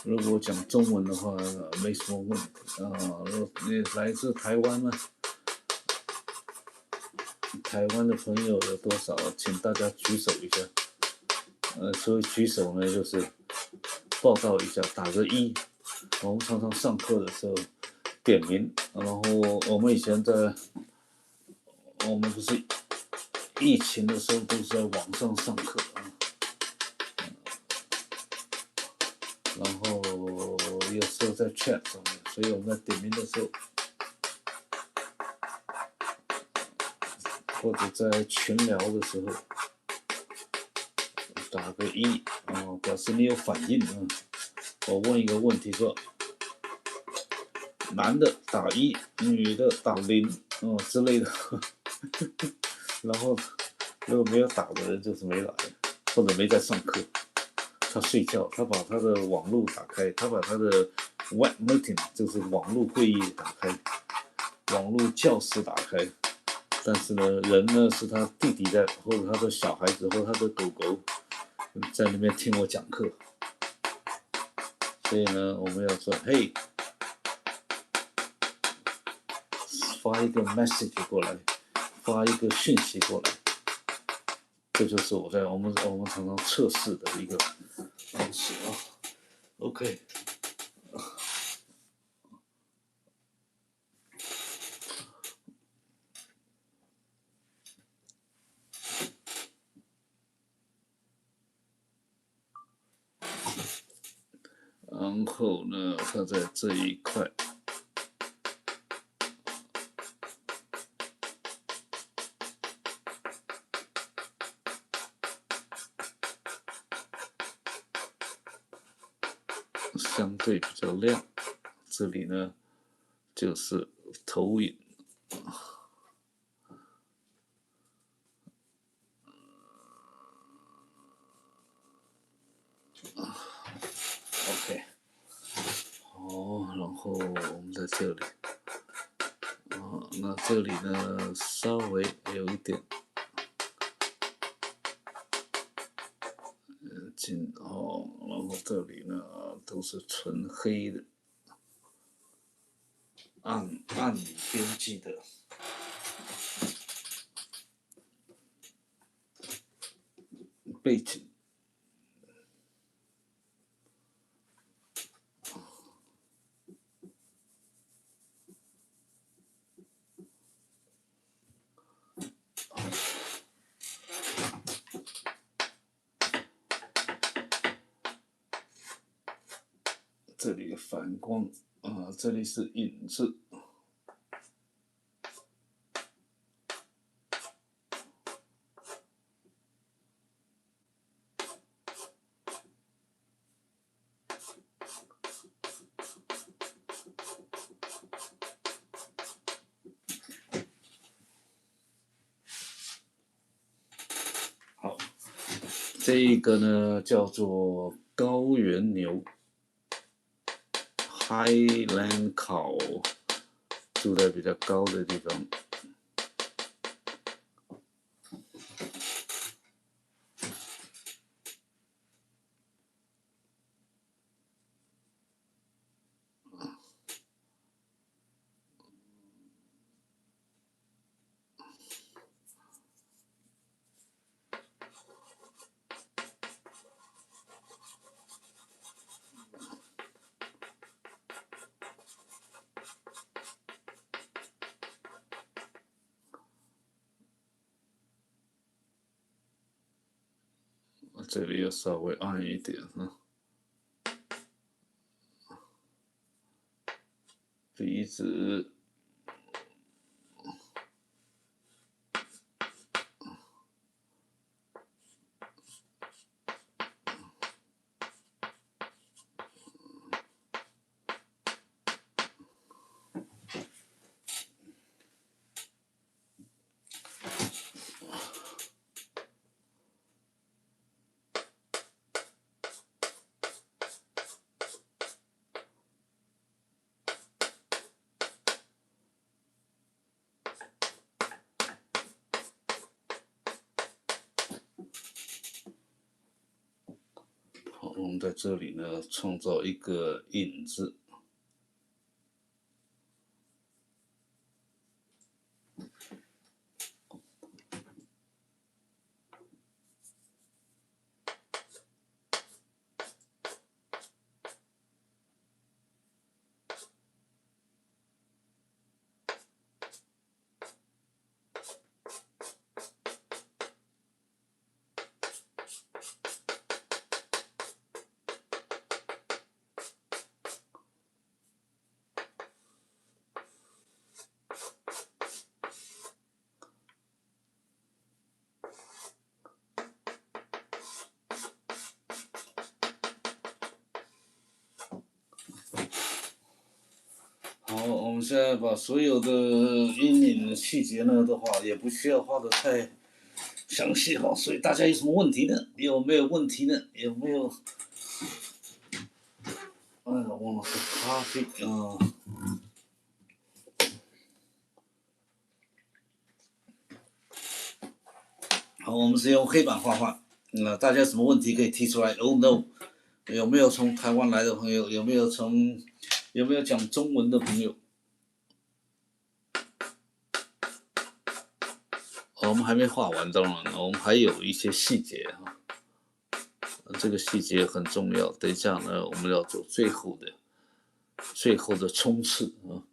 如果讲中文的话，没什么问题如果你来自台湾呢，台湾的朋友有多少？请大家举手一下。所以举手呢，就是报道一下，打个1。我们常常上课的时候点名，然后我们以前我们不是疫情的时候都是在网上上课然后有时候在 chat 上面，所以我们在点名的时候，或者在群聊的时候，打个1表示你有反应我问一个问题说，男的打1，女的打0之类的，然后如果没有打的人就是没来，或者没在上课。他睡觉，他把他的网络打开，他把他的 web meeting 就是网络会议打开，网络教室打开，但是呢，人呢是他弟弟在，或者他的小孩子，或者他的狗狗在那边听我讲课，所以呢，我们要说，嘿，发一个 message 过来，发一个讯息过来，这就是我们常常测试的一个方式OK。然后呢，它在这一块，相对比较亮，这里呢就是投影。OK， 好，然后我们在这里，那这里呢稍微有一点近然后这里呢都是纯黑的，暗里边际的。背景。这里反光这里是影子。好，这一个呢叫做高原牛 （Highland Cow）， 住在比较高的地方。这里要稍微暗一点鼻子。我们在这里呢，创造一个影子。好，我们现在把所有的阴影的细节呢都画，也不需要画的太详细哈。所以大家有什么问题呢？有没有问题呢？有没有？哎呀，忘了喝咖啡啊。好，我们是用黑板画画。大家有什么问题可以提出来 ？Oh no！ 有没有从台湾来的朋友？有没有讲中文的朋友？我们还没画完，当然了，我们还有一些细节哈。这个细节很重要。等一下呢，我们要做最后的冲刺啊。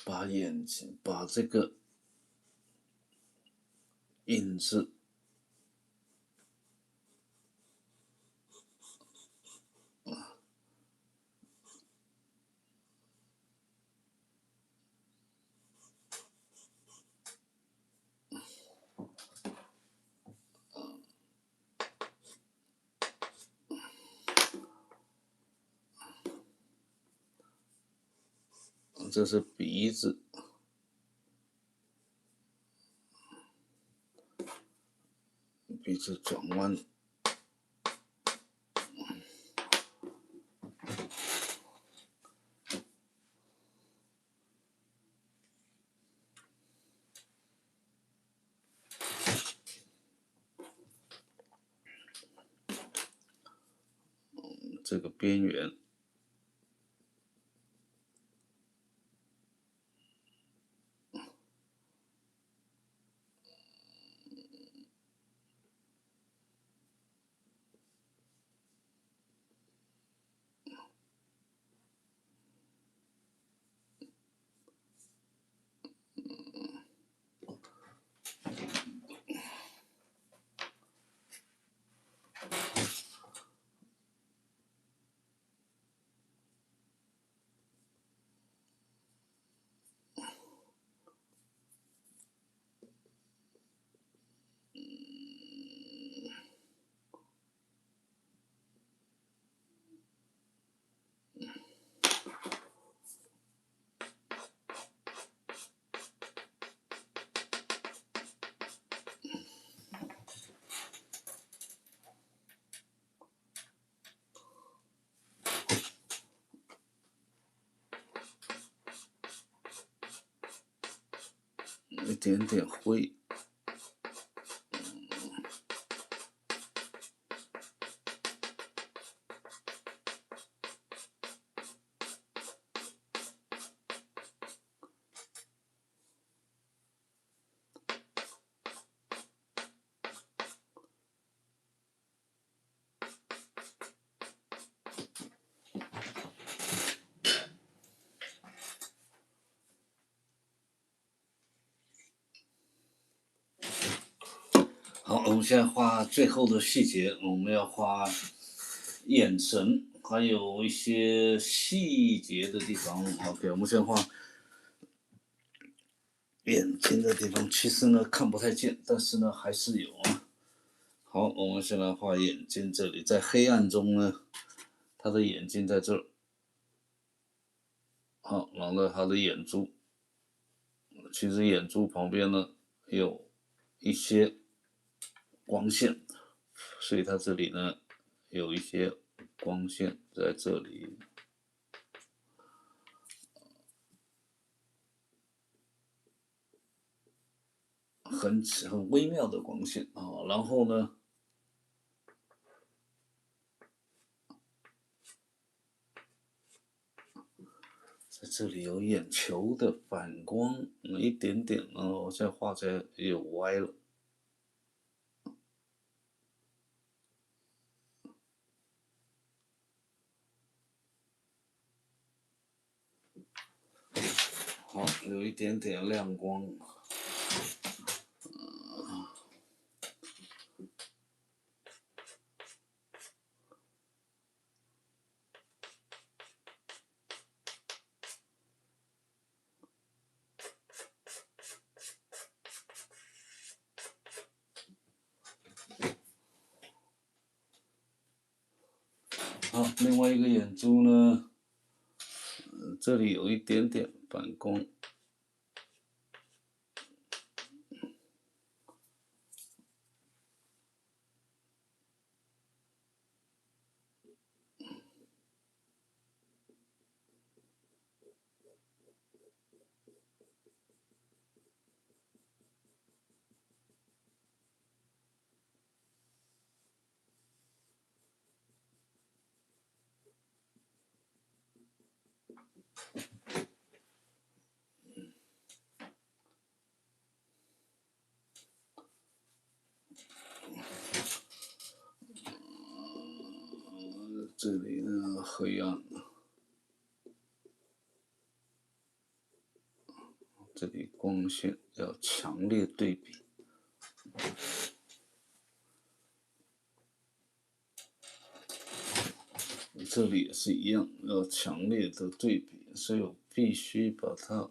把眼睛，把这个影子这是鼻子，鼻子转弯。这个边缘点点灰。好，我们现在画最后的细节，我们要画眼神，还有一些细节的地方。OK， 我们先画眼睛的地方，其实呢看不太见，但是呢还是有啊。好，我们先来画眼睛，这里在黑暗中呢，他的眼睛在这儿。好，然后他的眼珠，其实眼珠旁边呢有一些光线，所以它这里呢有一些光线在这里。很微妙的光线啊，然后呢，在这里有眼球的反光，一点点我现在画起来有歪了。好，有一点点亮光。好，另外一个眼珠呢，这里有一点点反光。这里呢黑暗，这里光线要强烈对比。这里也是一样，要强烈的对比，所以我必须把它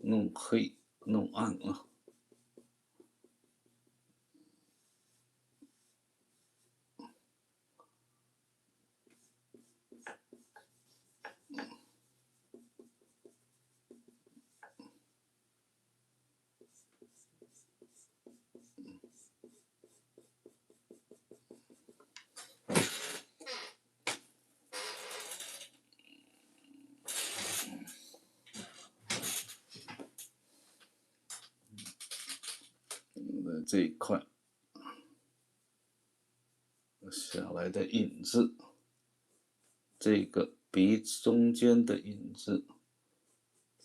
弄黑、弄暗啊。这一块下来的影子，这个鼻中间的影子，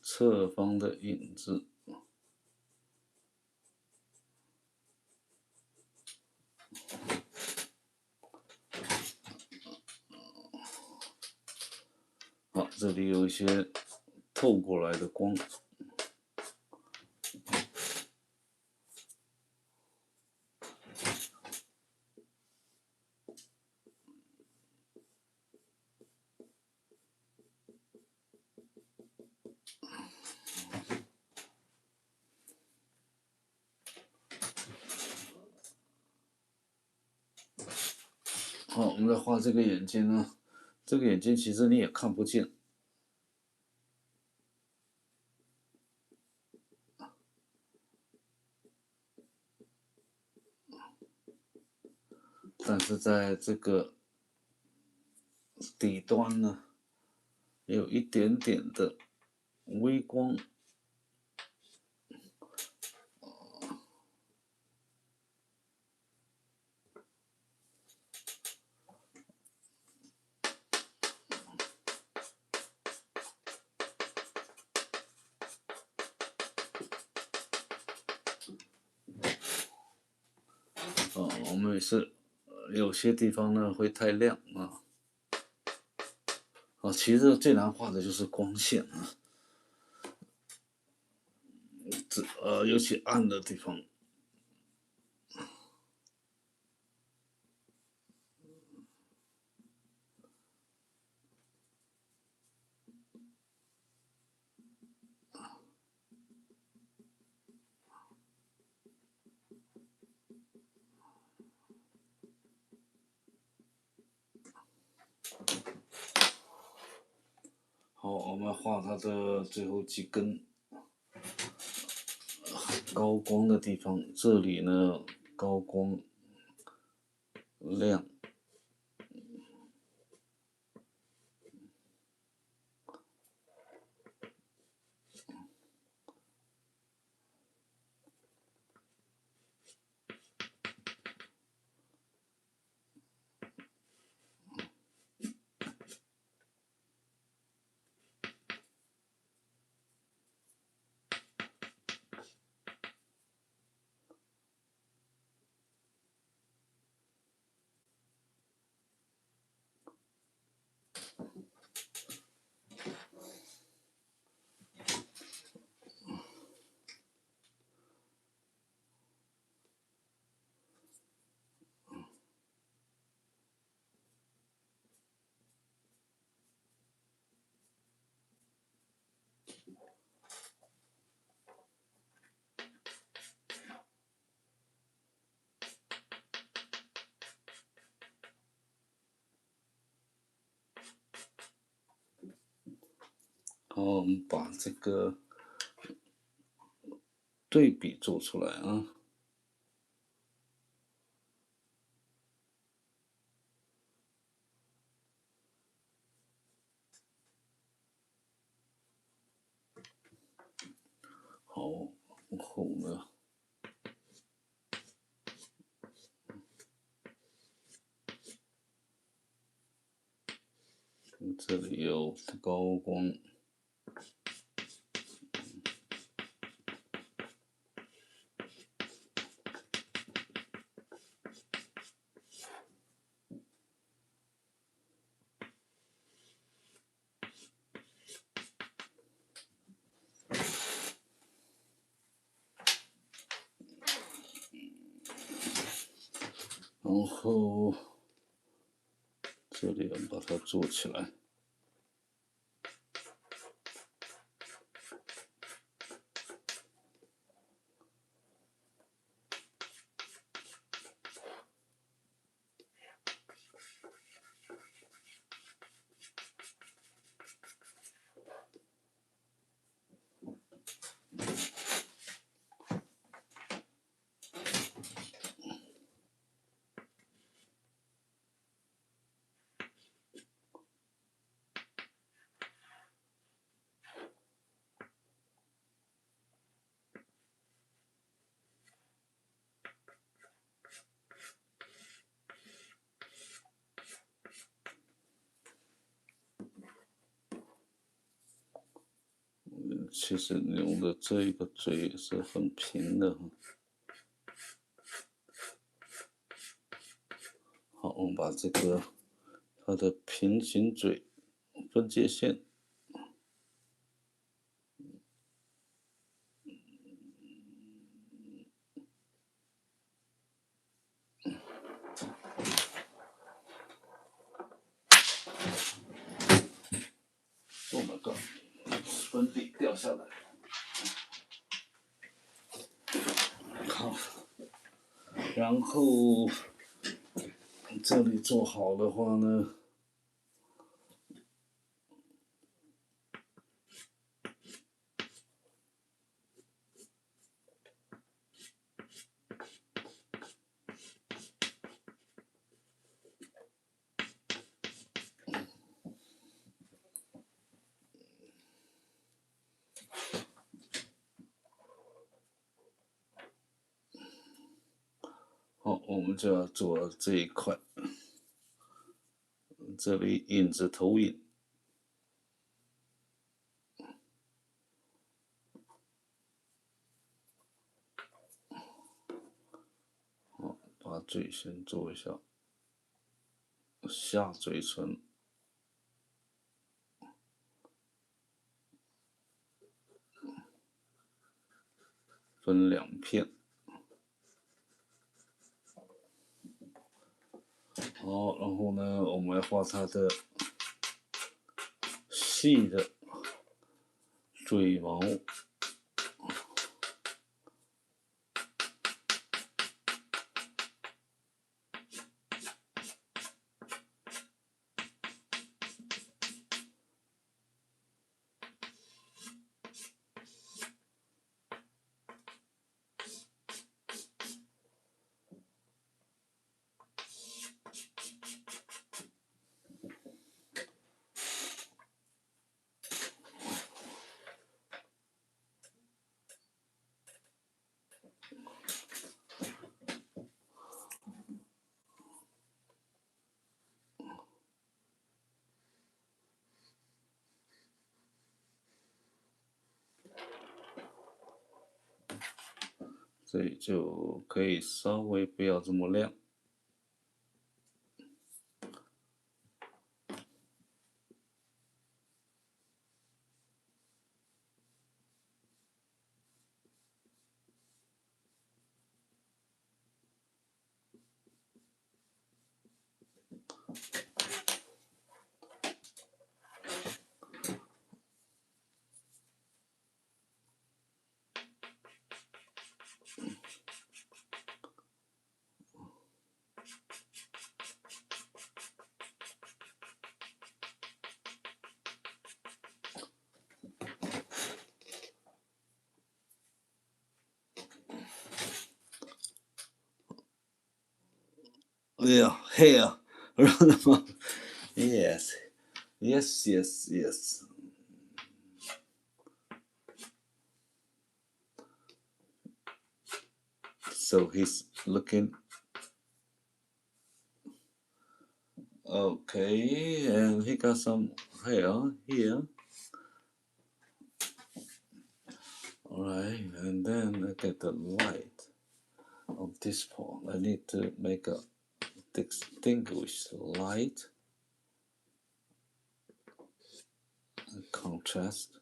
侧方的影子。好，这里有一些透过来的光。好，我们再画这个眼睛呢，这个眼睛其实你也看不见，但是在这个底端呢，有一点点的微光我们也是有些地方呢会太亮啊。其实最难画的就是光线啊，尤其暗的地方。好，我们画它的最后几根高光的地方，这里呢高光亮。好，我们把这个对比做出来啊。好，然后呢，这里有高光。然后这里我们把它做起来。其实牛的这一个嘴也是很平的。好，我们把这个它的平行嘴分界线，Oh my god，粉笔掉下来。好，然后这里做好的话呢，好，我们就要做这一块，这里影子投影。好，把嘴先做一下，下嘴唇。分2片，好，然后呢，我们要画它的细的嘴毛。所以就可以稍微不要这么亮。Yeah, hair around the mouth. Yes, yes, yes, yes. So he's looking. Okay, and he got some hair here. Alright, and then I get the light of this part. I need to make a distinguished light and contrast.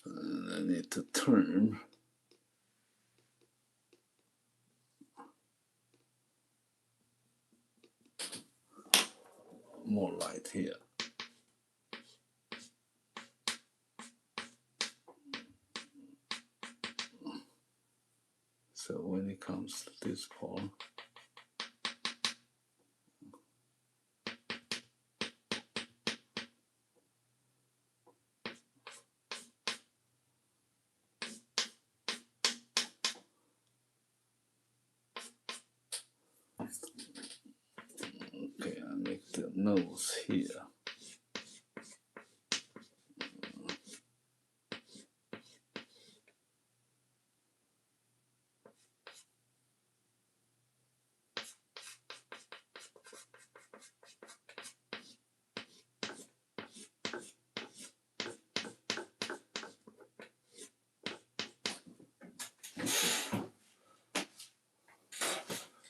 I need to turn. More light here. So when it comes to this part, okay, I make the nose here.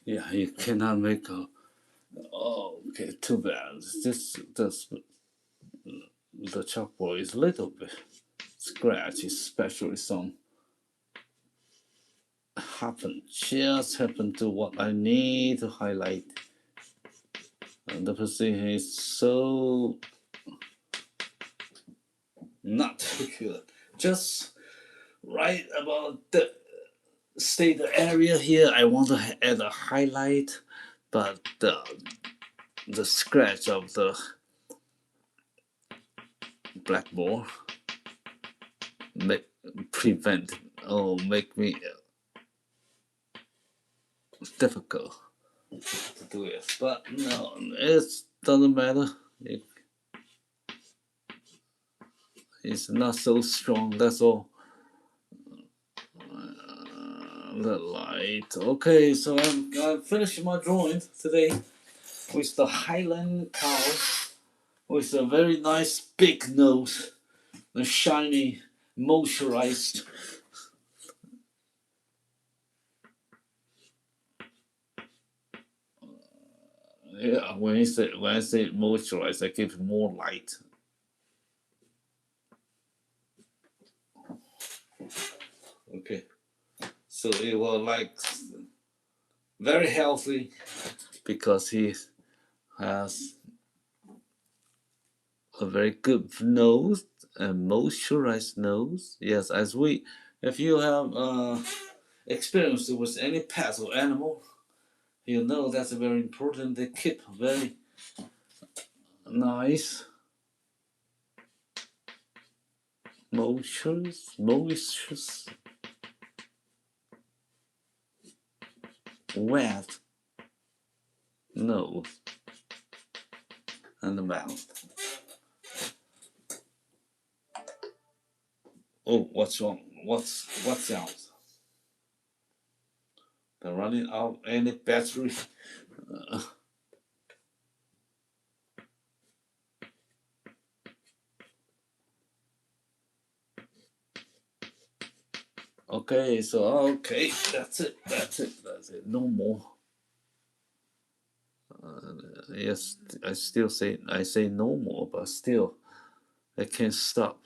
Yeah, you cannot make a. Oh, okay, too bad. This the chalkboard is a little bit scratchy, especially some just happened to what I need to highlight. the position is so not good. Just right about the area here, I want to add a highlight, but the scratch of the blackboard make me difficult to do it. But no, it doesn't matter. It's not so strong. That's all. The light. Okay, so I'm finishing my drawing today with the Highland cow with a very nice big nose, a shiny, moisturized. Yeah, when I say moisturized, I give more light. Okay, so it was like very healthy because he has a very good nose, a moisturized nose. Yes, if you have experience with any pet or animal, you know that's very important. They keep very nice, moisture, wet nose and the mouth. Oh, what's wrong? What's out? They're running out any battery. Okay, so that's it. No more. Yes, I say no more, but still, I can't stop.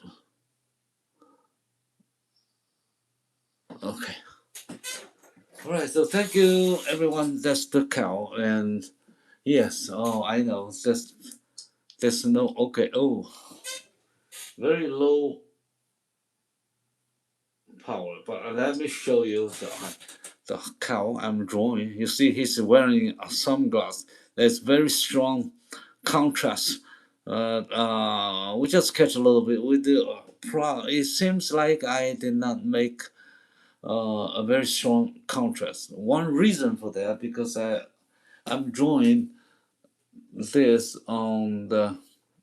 Okay. All right. So thank you, everyone. That's the cow, and yes. Oh, I know. There's no. Okay. Oh, very low power. But let me show you the cow I'm drawing. You see, he's wearing a sunglass. There's very strong contrast. We just catch a little bit. It seems like I did not make a very strong contrast. One reason for that because I'm drawing this on the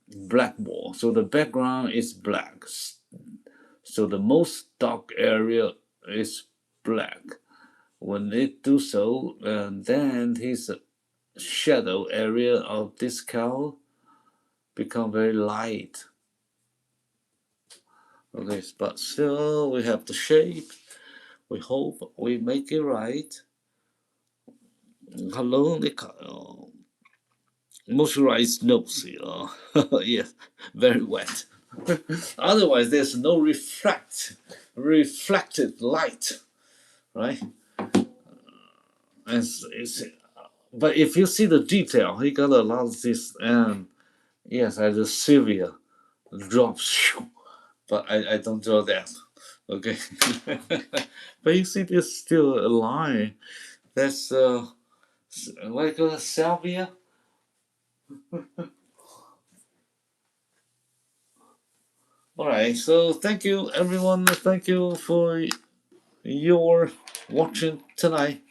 blackboard, so the background is black. So the most dark area is black. When it do so, then his shadow area of this cow become very light. Okay, but still we have the shape. We hope we make it right. Hello, moisturized nose. Yes, very wet. Otherwise, there's no reflected light, right? But if you see the detail, he got a lot of this, and yes, I just severe drops, but I don't draw that. Okay, but you see, there's still a line. That's like a salvia. All right, so thank you, everyone. Thank you for your watching tonight,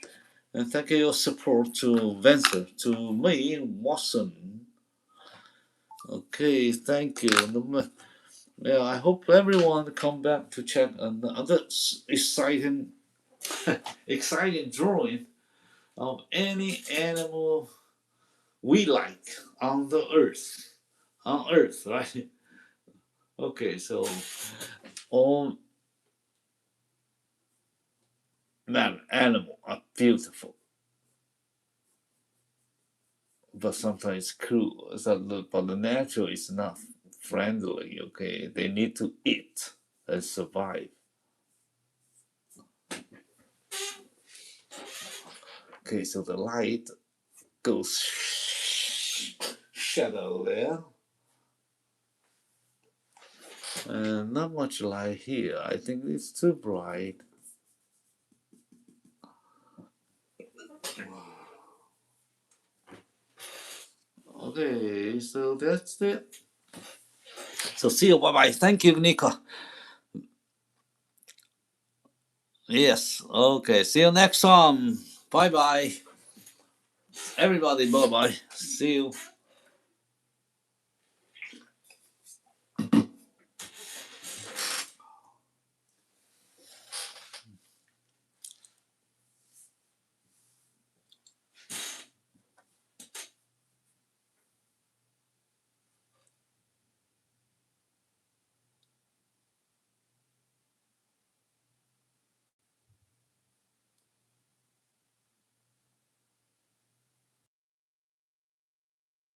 and thank you your support to Venture, to me, Watson. Okay, thank you. Yeah, I hope everyone come back to check another exciting, exciting drawing of any animal we like on the earth, right? Okay, so all animal are beautiful, but sometimes cruel. But the nature is not friendly. Okay, they need to eat and survive. Okay, so the light goes shadow there. And not much light here. I think it's too bright. Okay, so that's it. So see you. Bye bye. Thank you, Nico. Yes. Okay. See you next time. Bye bye. Everybody, bye bye. See you.